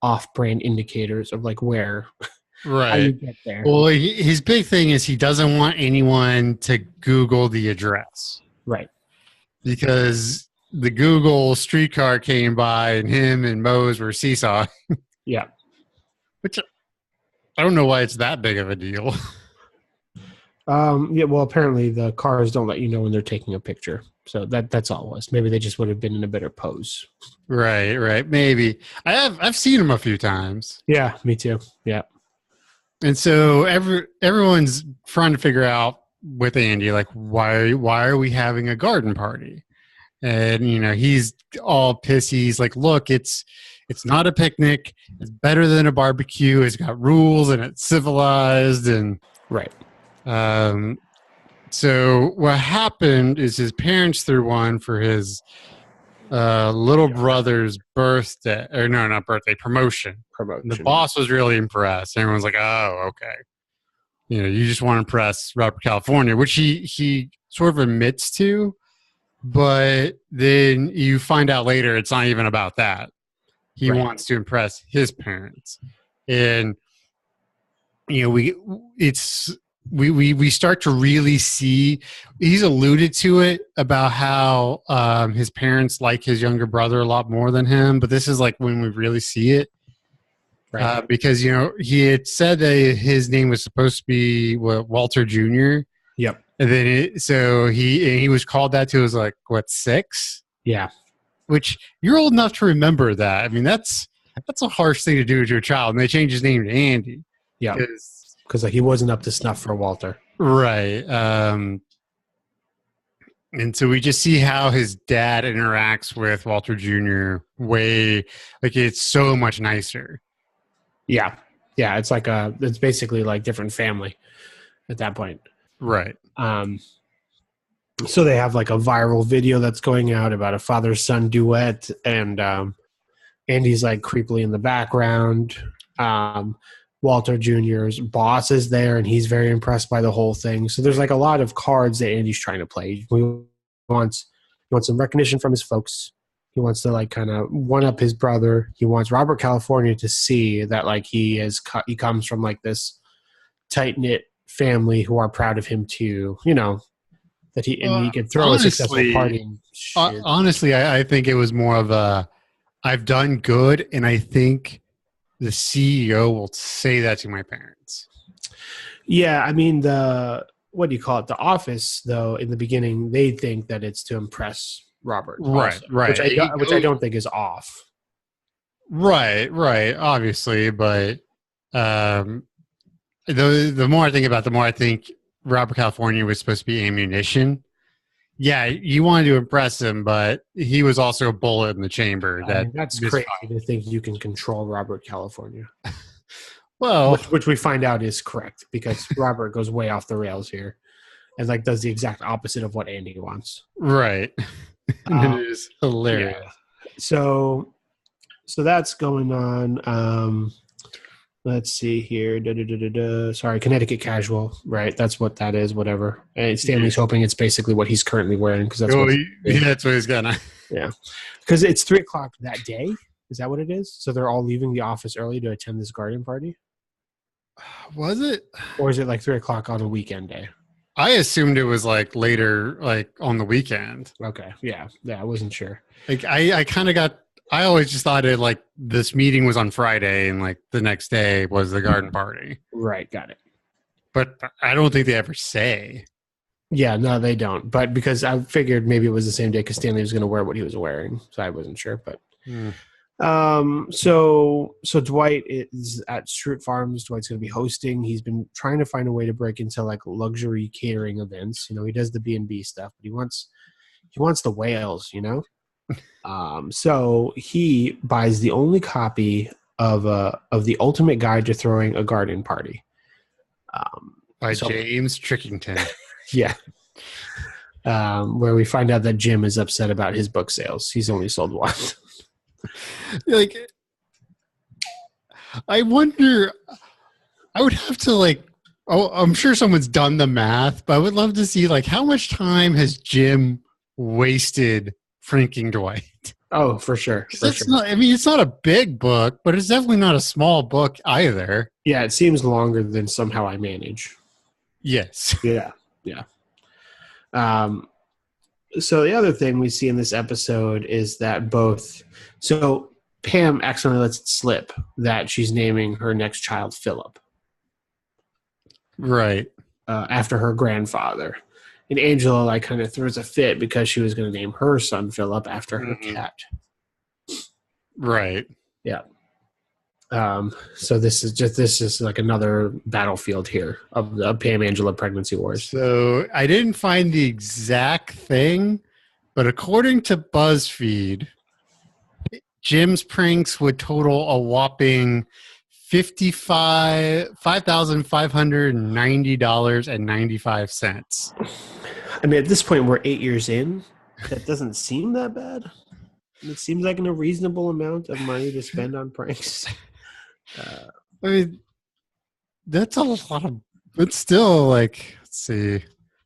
off-brand indicators of like where how you Right. get there. Well, his big thing is he doesn't want anyone to Google the address Right. because the Google streetcar came by and him and Mose were seesawing, Yeah. which I don't know why it's that big of a deal. Yeah. Well, apparently the cars don't let you know when they're taking a picture, so that's all it was. Maybe they just would have been in a better pose. Right. Maybe I've seen him a few times. Yeah, me too. Yeah. And so everyone's trying to figure out with Andy, like, why are we having a garden party? And he's all pissy. He's like, look, it's not a picnic. It's better than a barbecue. It's got rules and it's civilized. And Right. so what happened is his parents threw one for his little brother's birthday, or no, not birthday, promotion. The boss was really impressed. Everyone's like, oh, okay. You just want to impress Robert California, which he sort of admits to, but then you find out later it's not even about that. He wants to impress his parents. And, we start to really see, he's alluded to it about how his parents like his younger brother a lot more than him, but this is like when we really see it. Right. Because, he had said that his name was supposed to be Walter Jr. Yep. And then he was called that to his 6? Yeah. Which you're old enough to remember that. I mean, that's a harsh thing to do to a child. And they changed his name to Andy. Yeah. Because he wasn't up to snuff for Walter. Right. And so we just see how his dad interacts with Walter Jr. It's so much nicer. Yeah. Yeah. It's it's basically like different family at that point. Right. So they have like a viral video that's going out about a father-son duet, and Andy's like creepily in the background. Walter Jr.'s boss is there, and he's very impressed by the whole thing. So there's like a lot of cards that Andy's trying to play. He wants some recognition from his folks. He wants to kind of one up his brother. He wants Robert California to see that he comes from this tight knit family who are proud of him too. That he could throw a successful party. Honestly, I think it was more of a I've done good, and I think the CEO will say that to my parents. Yeah, I mean what do you call it? The office, though, in the beginning, they think that it's to impress Robert. Right, also, right. Which I don't think is off. Right, obviously, but the more I think about it, the more I think Robert California was supposed to be ammunition. Yeah, you wanted to impress him, but he was also a bullet in the chamber. That's crazy to think you can control Robert California. Well, which we find out is correct, because Robert goes way off the rails here and does the exact opposite of what Andy wants. Right. It is hilarious. Yeah. So that's going on. Let's see here. Sorry, Connecticut Casual. Right, that's what that is. Whatever. And Stanley's hoping it's basically what he's currently wearing, because that's that's what he's gonna. Yeah, because it's 3:00 that day. Is that what it is? So they're all leaving the office early to attend this garden party. Was it? Or is it 3:00 on a weekend day? I assumed it was later, on the weekend. Okay. Yeah. I wasn't sure. I kind of got. I always just thought it this meeting was on Friday, and the next day was the garden party. Right. Got it. But I don't think they ever say. Yeah. No, they don't. But because I figured maybe it was the same day, because Stanley was going to wear what he was wearing, so I wasn't sure. But. So Dwight is at Stroot Farms. Dwight's going to be hosting. He's been trying to find a way to break into luxury catering events. He does the B&B stuff, but he wants the whales, so he buys the only copy of the Ultimate Guide to Throwing a Garden Party. By James Trickington. Yeah. Where we find out that Jim is upset about his book sales. He's only sold one. I wonder, I would have to Oh, I'm sure someone's done the math, but I would love to see like how much time has Jim wasted pranking Dwight? Oh, for sure, Because for it's sure. not. I mean, it's not a big book, but it's definitely not a small book either. Yeah, it seems longer than Somehow I Manage. Yes. Yeah, yeah. Um, so the other thing we see in this episode is that so Pam accidentally lets it slip that she's naming her next child Philip Right. after her grandfather. And Angela like kind of throws a fit because she was going to name her son Philip after her cat. Right. Yeah. So this is like another battlefield here of the Pam Angela pregnancy wars. So I didn't find the exact thing, but according to BuzzFeed, Jim's pranks would total a whopping $5,590.95. I mean, at this point, we're 8 years in. That doesn't seem that bad. It seems like a reasonable amount of money to spend on pranks. I mean, that's a lot of. But still, like, let's see.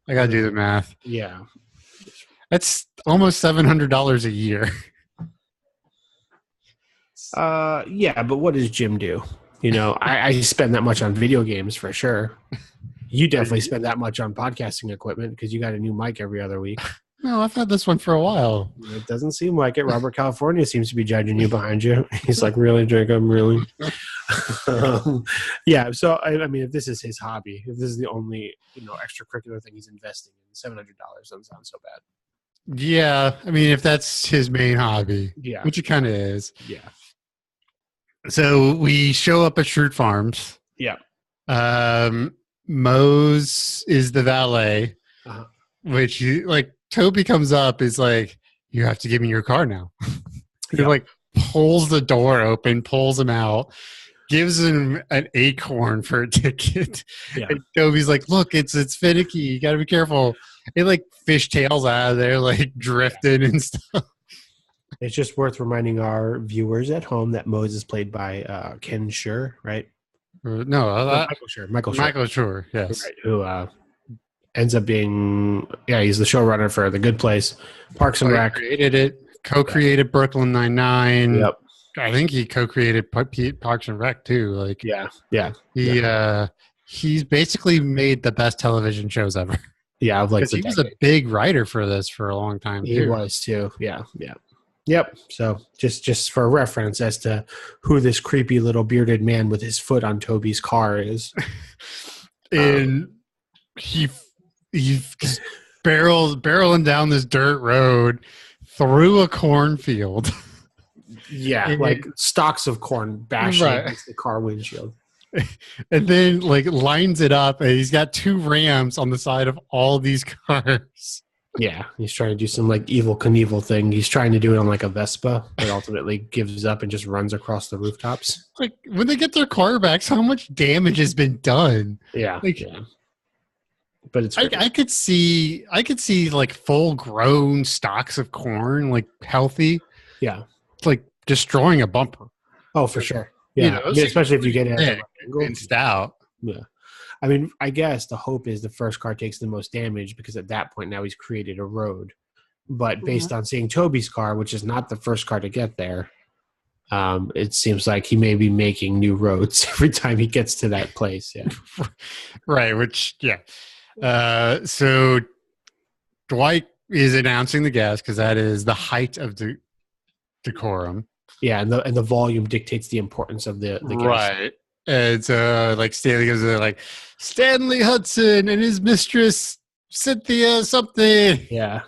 I gotta do the math. Yeah. That's almost $700 a year. Yeah, but what does Jim do? You know, I spend that much on video games for sure. You definitely spend that much on podcasting equipment because you got a new mic every other week. No, I've had this one for a while. It doesn't seem like it. Robert California seems to be judging you behind you. He's like, really, Jacob? Really? Yeah. So, I mean, if this is his hobby, if this is the only, extracurricular thing he's investing in, $700 doesn't sound so bad. Yeah, I mean, if that's his main hobby, Yeah. which it kind of is. Yeah. So we show up at Schrute Farms. Yeah. Mose is the valet, which Toby comes up is like, you have to give me your car now. He pulls the door open, pulls him out, gives him an acorn for a ticket. Yeah. And Toby's like, look, it's finicky. You got to be careful. It fishtails out of there, drifting and stuff. It's just worth reminding our viewers at home that Mose is played by Ken Schur, right? No, Michael Schur. Michael Schur, yes. Right, who ends up being, he's the showrunner for The Good Place, Parks and Rec. Created it, co-created Brooklyn Nine-Nine. Yep. I think he co-created Parks and Rec too. He's basically made the best television shows ever. Yeah, I've he was a big writer for this for a long time. He was too. Yeah. Yep. So just for reference as to who this creepy little bearded man with his foot on Toby's car is. And he's barreling down this dirt road through a cornfield. Yeah, stalks of corn bashing against the car windshield. And then lines it up, and he's got two Rams on the side of all these cars. Yeah, he's trying to do some Evel Knievel thing. He's trying to do it on a Vespa, but ultimately gives up and just runs across the rooftops. When they get their car back, how much damage has been done? Yeah, yeah. But it's I could see full grown stalks of corn, healthy. Yeah, destroying a bumper. Oh, for sure. Yeah, especially if you get it and stout. Yeah. I mean, I guess the hope is the first car takes the most damage because at that point now he's created a road. But based on seeing Toby's car, which is not the first car to get there, it seems like he may be making new roads every time he gets to that place. Yeah. Right. Which, yeah. So Dwight is announcing the gas because that is the height of the decorum. Yeah, and the volume dictates the importance of the gas. Right. And so, Stanley goes Stanley Hudson and his mistress, Cynthia something. Yeah.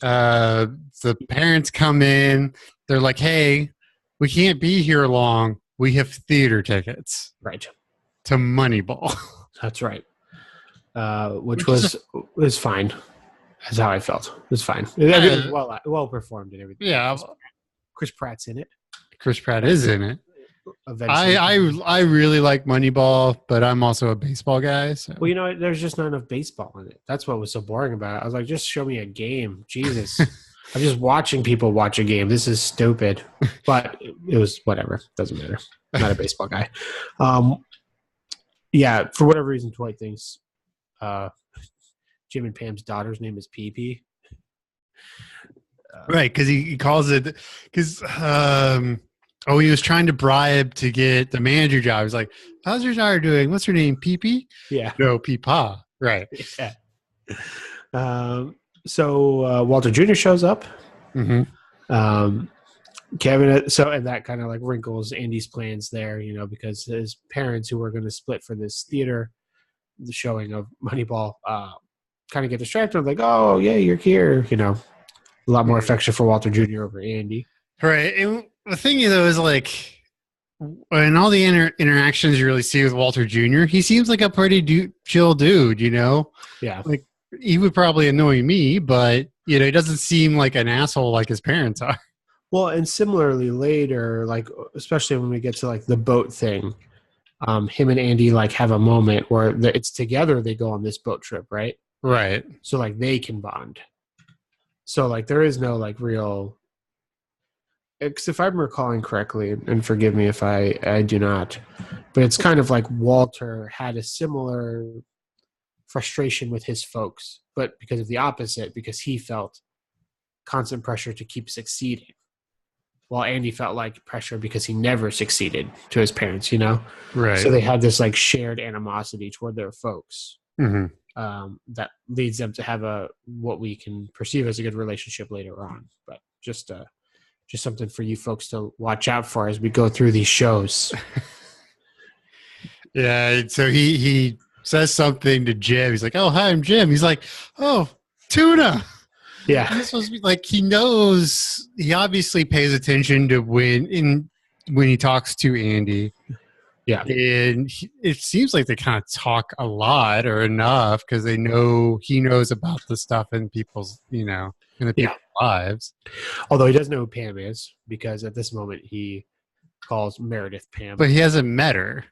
The parents come in. They're like, hey, we can't be here long. We have theater tickets. Right. To Moneyball. That's right. Which was fine. That's how I felt. It was fine. It was well performed and everything. Yeah. Chris Pratt's in it. Chris Pratt is in it. Eventually. I really like Moneyball, but I'm also a baseball guy. So. Well, there's just not enough baseball in it. That's what was so boring about it. I was like, just show me a game. Jesus. I'm just watching people watch a game. This is stupid. But it was whatever. Doesn't matter. I'm not a baseball guy. Yeah, for whatever reason, Dwight thinks uh, Jim and Pam's daughter's name is PP. Right, because he calls it because he was trying to bribe to get the manager job. He's like, "How's your daughter doing? What's her name? PP? Yeah. No, Peepaw. Right. Yeah. So Walter Jr. shows up. Mm-hmm. Kevin, and that kind of like wrinkles Andy's plans there, because his parents, who were going to split for this theater, the showing of Moneyball, kind of get distracted. Like, oh yeah, you're here. A lot more affection for Walter Jr. over Andy. Right. And the thing though is like, in all the interactions you really see with Walter Jr., he seems like a pretty chill dude. Yeah. Like he would probably annoy me, but he doesn't seem like an asshole like his parents are. Well, and similarly later, like especially when we get to like the boat thing, him and Andy like have a moment where it's together. They go on this boat trip, right? Right. So like they can bond. So like there is no like real. Because if I'm recalling correctly, and forgive me if I do not, but it's kind of like Walter had a similar frustration with his folks, but because of the opposite, because he felt constant pressure to keep succeeding. While Andy felt like pressure because he never succeeded to his parents, Right. So they had this like shared animosity toward their folks, mm-hmm. That leads them to have what we can perceive as a good relationship later on. But just something for you folks to watch out for as we go through these shows. Yeah. So he says something to Jim. He's like, "Oh, hi, I'm Jim." He's like, "Oh, tuna." Yeah. This was like he knows. He obviously pays attention to when he talks to Andy. Yeah, and it seems like they kind of talk a lot or enough because he knows about the stuff in people's in the people's lives. Although he doesn't know who Pam is because at this moment he calls Meredith Pam, but he hasn't met her.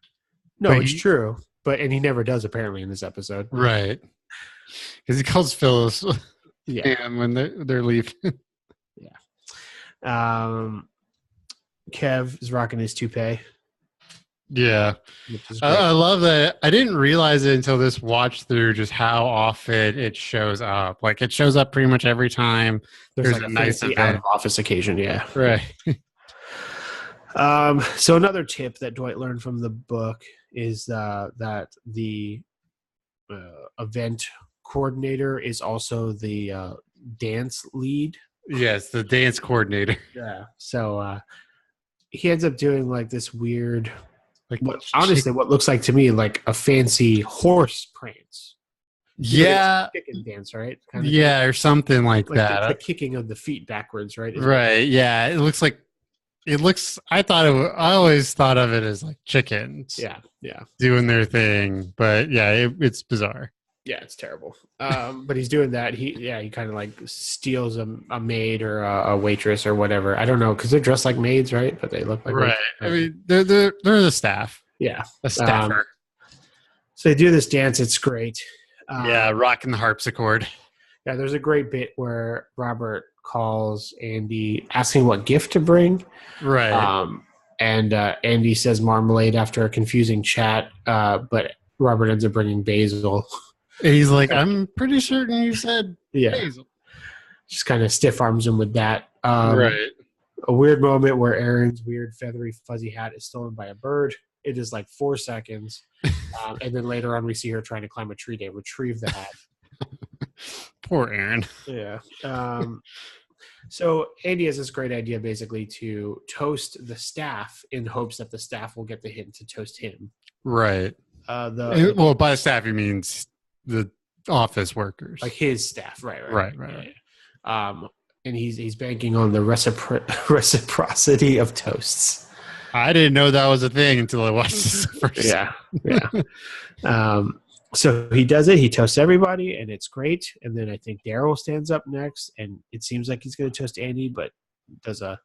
No, it's true, and he never does apparently in this episode, right? Because he calls Phyllis. Yeah, and when they're leaving. Yeah. Kev is rocking his toupee. Yeah. I love that. I didn't realize it until this watch through just how often it shows up. Like it shows up pretty much every time there's like a nice event. out of office occasion. Yeah. Right. So another tip that Dwight learned from the book is that the event coordinator is also the dance lead. Yes, the dance coordinator. Yeah. So he ends up doing like this weird, like what looks like to me like a fancy horse prance. Yeah. Like chicken dance, right? Yeah, or something like that. The kicking of the feet backwards, right? Right. Yeah. It looks. I always thought of it as like chickens. Yeah. Yeah. Doing their thing, but yeah, it's bizarre. Yeah, it's terrible. But he's doing that. He kind of like steals a maid or a waitress or whatever. I don't know because they're dressed like maids, right? But they look like right. I mean, they're the staff. Yeah, a staffer. So they do this dance. It's great. Rocking the harpsichord. Yeah, there's a great bit where Robert calls Andy asking what gift to bring. Right. And Andy says marmalade after a confusing chat, but Robert ends up bringing basil. And he's like, I'm pretty certain you said basil. Just kind of stiff arms him with that. Right. A weird moment where Aaron's weird feathery fuzzy hat is stolen by a bird. It is like 4 seconds. And then later on we see her trying to climb a tree to retrieve the hat. Poor Aaron. Yeah. So Andy has this great idea basically to toast the staff in hopes that the staff will get the hint to toast him. Right. By the staff he means the office workers, like his staff, right. And he's banking on the reciprocity of toasts. I didn't know that was a thing until I watched this first. Yeah. So he does it. He toasts everybody, and it's great. And then I think Daryl stands up next, and it seems like he's going to toast Andy, but does a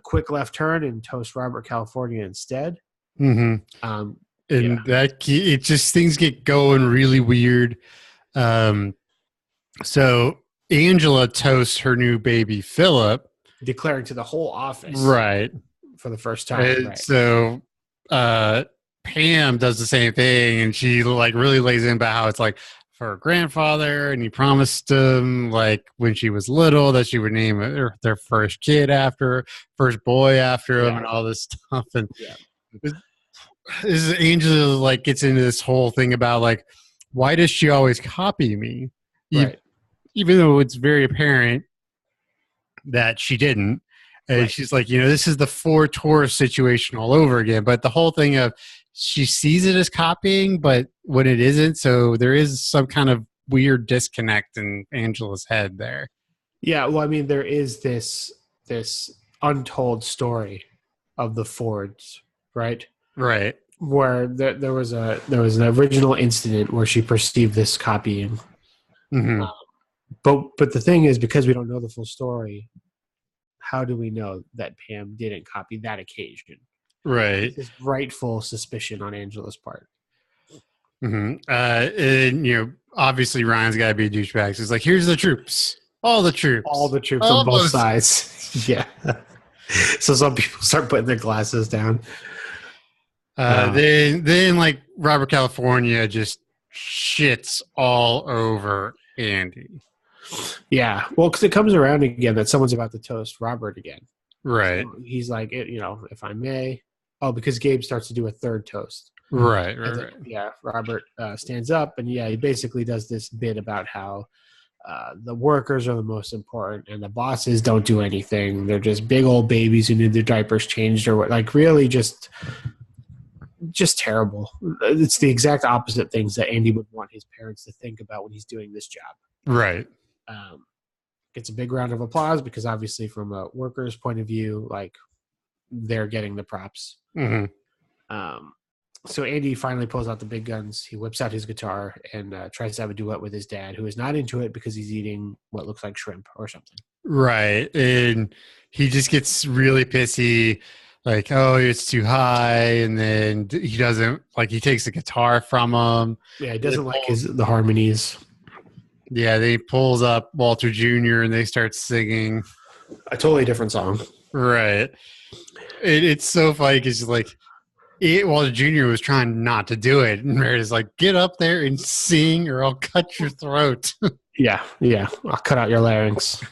quick left turn and toast Robert California instead. Mm-hmm. It just things get going really weird. So Angela toasts her new baby Philip, declaring to the whole office, right, for the first time. Right. So Pam does the same thing, and she like really lays in about how it's like for her grandfather, and he promised him like when she was little that she would name their first kid after her, first boy after him, and all this stuff. And this Angela like gets into this whole thing about like, why does she always copy me? Right. Even though it's very apparent that she didn't. And she's like, this is the Ford Taurus situation all over again. But the whole thing of she sees it as copying, but when it isn't, so there is some kind of weird disconnect in Angela's head there. Yeah, well, I mean, there is this untold story of the Fords, right? Right. Where there was an original incident where she perceived this copying. Mm-hmm. But the thing is, because we don't know the full story, how do we know that Pam didn't copy that occasion? Right. It's this rightful suspicion on Angela's part. Mm-hmm. And, obviously Ryan's got to be a douchebag. So it's like, here's the troops. All the troops on both sides. Yeah. So some people start putting their glasses down. Then like Robert California just shits all over Andy. Yeah, well, because it comes around again that someone's about to toast Robert again. Right. So he's like, if I may. Oh, because Gabe starts to do a third toast. Right. Yeah, Robert stands up, and he basically does this bit about how the workers are the most important, and the bosses don't do anything. They're just big old babies who need their diapers changed, or what? Like really just terrible. It's the exact opposite things that Andy would want his parents to think about when he's doing this job. Right. Gets a big round of applause because obviously from a worker's point of view, like they're getting the props. Mm-hmm. So Andy finally pulls out the big guns. He whips out his guitar and tries to have a duet with his dad, who is not into it because he's eating what looks like shrimp or something. Right. And he just gets really pissy, like, oh, it's too high. And then he doesn't, like, he takes the guitar from him. Yeah, he doesn't like the harmonies. Yeah, they pulls up Walter Jr. and they start singing a totally different song. Right. It's so funny because like Walter Jr. was trying not to do it, and Meredith's like, "Get up there and sing, or I'll cut your throat." Yeah, I'll cut out your larynx.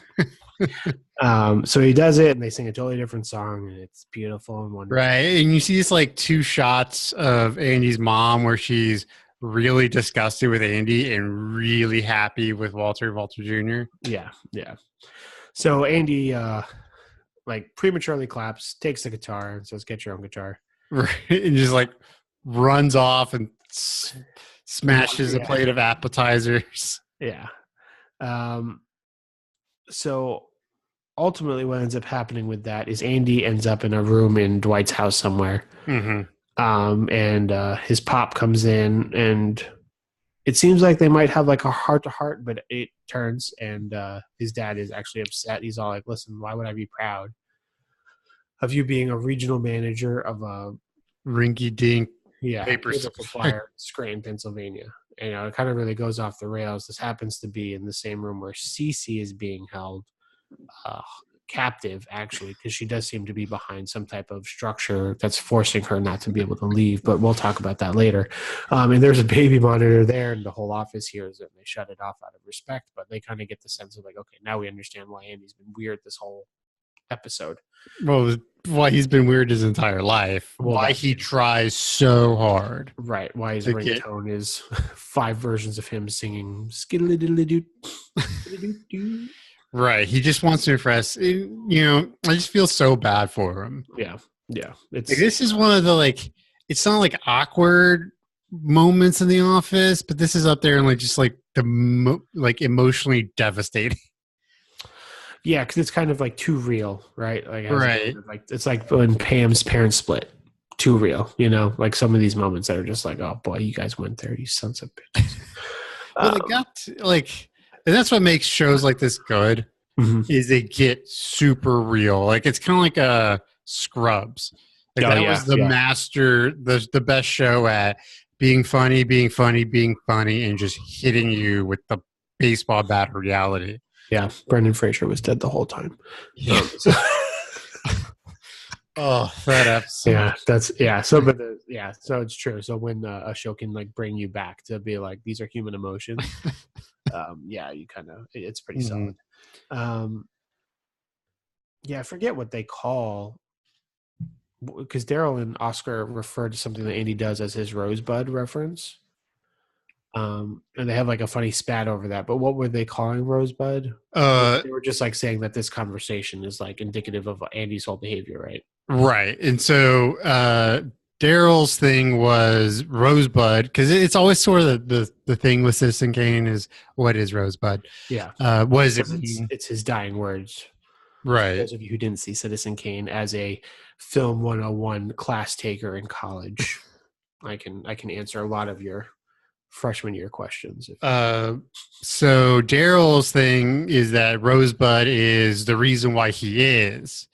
So he does it, and they sing a totally different song, and it's beautiful and wonderful. Right, and you see this like two shots of Andy's mom where she's really disgusted with Andy and really happy with Walter Jr. Yeah. So Andy like prematurely claps, takes the guitar, and says, "Get your own guitar." Right, and just like runs off and smashes a plate of appetizers. Yeah. So ultimately what ends up happening with that is Andy ends up in a room in Dwight's house somewhere. Mm-hmm. And his pop comes in, and it seems like they might have like a heart-to-heart, but it turns, and his dad is actually upset. He's all like, "Listen, why would I be proud of you being a regional manager of a rinky-dink paper supplier in Scranton, Pennsylvania?" And it kind of really goes off the rails. This happens to be in the same room where Cece is being held captive, actually, because she does seem to be behind some type of structure that's forcing her not to be able to leave. But we'll talk about that later. And there's a baby monitor there, and the whole office hears it, and they shut it off out of respect. But they kind of get the sense of like, okay, now we understand why Andy's been weird this whole episode. Well, why he's been weird his entire life. Well, why he tries so hard. Right. Why his ringtone is 5 versions of him singing skiddly-diddly-doo. Right. He just wants to impress. I just feel so bad for him. Yeah. It's like, this is one of the like. It's not like awkward moments in the office, but this is up there and like just like the emotionally devastating. Yeah, because it's kind of like too real, right? Like, right. It's like when Pam's parents split. Too real, like some of these moments that are just like, oh boy, you guys went there, you sons of bitches. Well, they got like. And that's what makes shows like this good, is they get super real. Like it's kind of like Scrubs. Like that was the master, the best show at being funny, and just hitting you with the baseball bat reality. Yeah, Brendan Fraser was dead the whole time. Yeah. Oh, that episode. Yeah, So, so it's true. So when a show can like bring you back to be like, these are human emotions. Yeah, you kind of it's pretty Mhm. solid. Yeah, I forget what they call because Daryl and Oscar refer to something that Andy does as his rosebud reference. And they have like a funny spat over that. But what were they calling Rosebud? They were just like saying that this conversation is like indicative of Andy's whole behavior, right? Right. And so Daryl's thing was Rosebud, because it's always sort of the thing with Citizen Kane is, what is Rosebud? Yeah. What does it Because mean? it's his dying words. For Right. those of you who didn't see Citizen Kane as a film 101 class taker in college, I can answer a lot of your freshman year questions. So Daryl's thing is that Rosebud is the reason why he is.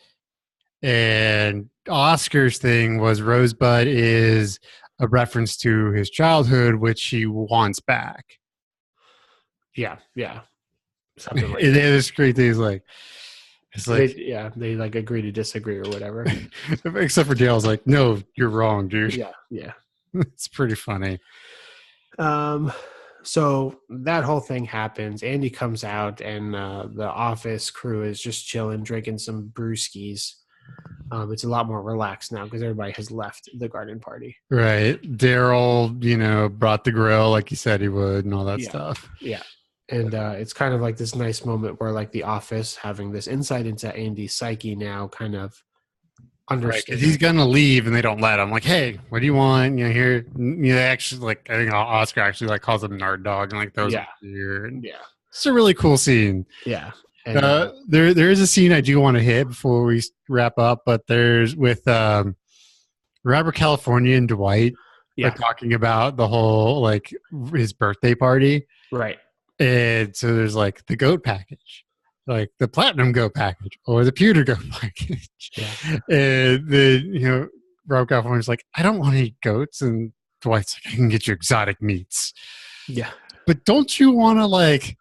And Oscar's thing was Rosebud is a reference to his childhood, which he wants back. Yeah. Something like And that. this great thing is like, it's like, they like agree to disagree or whatever. except for Dale's like, no, you're wrong, dude. Yeah. It's pretty funny. So that whole thing happens. Andy comes out, and the office crew is just chilling, drinking some brewskis. It's a lot more relaxed now because everybody has left the garden party. Right. Daryl, brought the grill like he said he would and all that stuff. Yeah. And it's kind of like this nice moment where like the office having this insight into Andy's psyche now kind of Right, because he's gonna leave and they don't let him. Like, hey, what do you want? Here, actually, like, I think Oscar actually like calls him Nard Dog and like throws him here. And it's a really cool scene. Yeah, and there is a scene I do want to hit before we wrap up, but there's with Robert California and Dwight. Like, talking about the whole like his birthday party, right? And so there's like the goat package, like the platinum goat package or the pewter goat package. And then, Rob California's like, I don't want to eat goats. And Dwight's like, I can get you exotic meats. Yeah. But don't you want to like,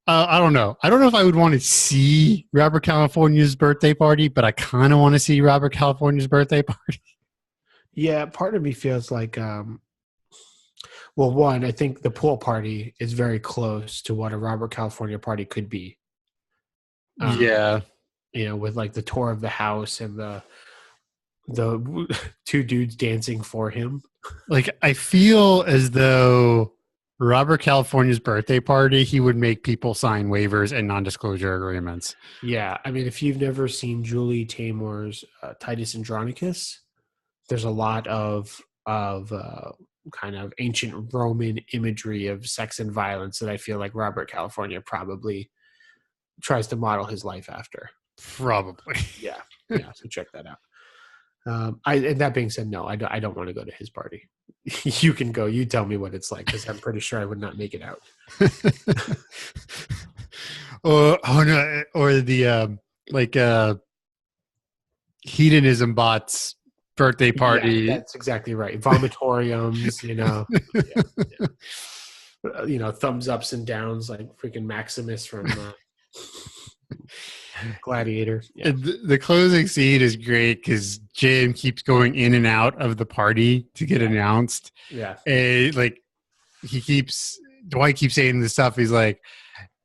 I don't know. I don't know if I would want to see Robert California's birthday party, but I kind of want to see Robert California's birthday party. Yeah. Part of me feels like, well, one, I think the pool party is very close to what a Robert California party could be. With like the tour of the house and the two dudes dancing for him. Like, I feel as though Robert California's birthday party, he would make people sign waivers and non-disclosure agreements. Yeah. I mean, if you've never seen Julie Taymor's Titus Andronicus, there's a lot of kind of ancient Roman imagery of sex and violence that I feel like Robert California probably tries to model his life after. Probably. Yeah. So check that out. And that being said, no, I don't want to go to his party. You can go. You tell me what it's like, because I'm pretty sure I would not make it out. or the hedonism bots birthday party. Yeah, that's exactly right. Vomitoriums, thumbs ups and downs like freaking Maximus from Gladiator. Yeah. The closing scene is great because Jim keeps going in and out of the party to get announced. Yeah. And Dwight keeps saying this stuff. He's like,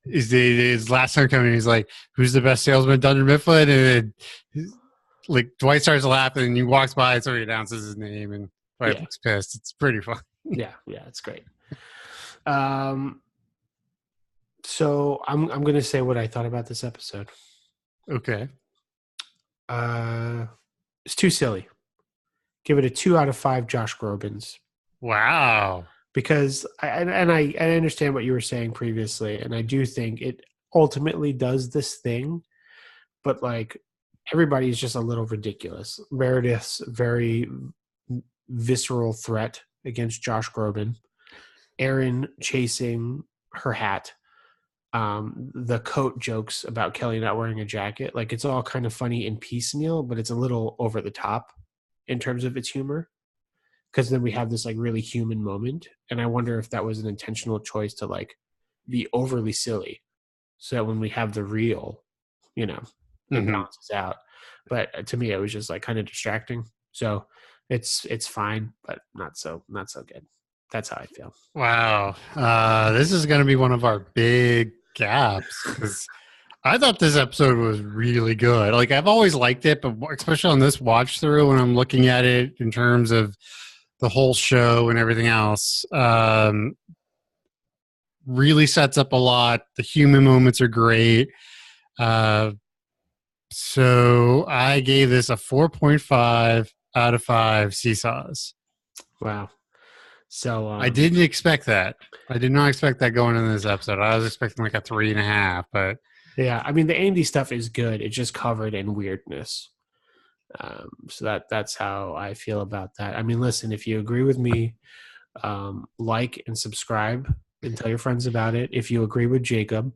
his last time coming, he's like, who's the best salesman, Dunder Mifflin? And then, like, Dwight starts laughing and he walks by, so he announces his name and Dwight looks pissed. It's pretty fun. Yeah, it's great. So I'm going to say what I thought about this episode. Okay. It's too silly. Give it a 2 out of 5 Josh Grobens. Wow. Because I understand what you were saying previously, and I do think it ultimately does this thing, but like everybody's just a little ridiculous. Meredith's very visceral threat against Josh Groban, Erin chasing her hat, the coat jokes about Kelly not wearing a jacket, like it's all kind of funny and piecemeal, but it's a little over the top in terms of its humor. Because then we have this like really human moment, and I wonder if that was an intentional choice to like be overly silly, so that when we have the real, it balances out. But to me, it was just like kind of distracting. So it's fine, but not so good. That's how I feel. Wow. This is going to be one of our big gaps because I thought this episode was really good. Like, I've always liked it, but especially on this watch through when I'm looking at it in terms of the whole show and everything else, really sets up a lot. The human moments are great. So I gave this a 4.5 out of 5 seesaws. Wow. So I didn't expect that. I did not expect that going into this episode. I was expecting like a 3.5, but yeah, I mean the Andy stuff is good. It's just covered in weirdness. So that's how I feel about that. I mean, listen, if you agree with me, like and subscribe and tell your friends about it. If you agree with Jacob,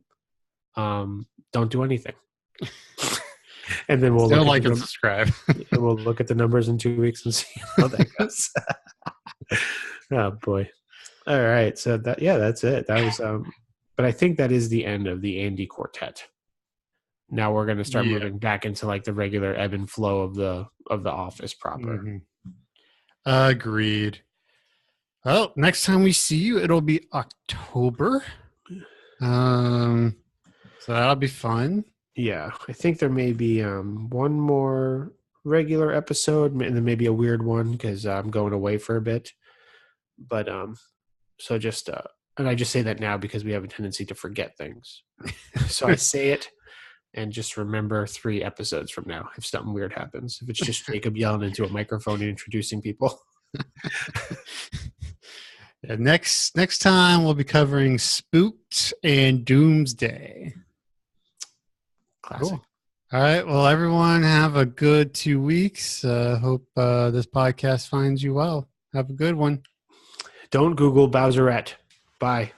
don't do anything. And then we'll still look like at and subscribe. and we'll look at the numbers in 2 weeks and see how that goes. Oh boy. All right. So that's it. That was but I think that is the end of the Andy quartet. Now we're going to start moving back into like the regular ebb and flow of the office proper. Mm-hmm. Agreed. Well, next time we see you, it'll be October. So that'll be fun. Yeah, I think there may be one more regular episode and then maybe a weird one because I'm going away for a bit. But so just and I just say that now because we have a tendency to forget things. So I say it and just remember 3 episodes from now if something weird happens. If it's just Jacob yelling into a microphone and introducing people. Yeah, next time we'll be covering Spooked and Doomsday. Classic. Cool. All right. Well, everyone have a good 2 weeks. Hope this podcast finds you well. Have a good one. Don't Google Bowserette. Bye.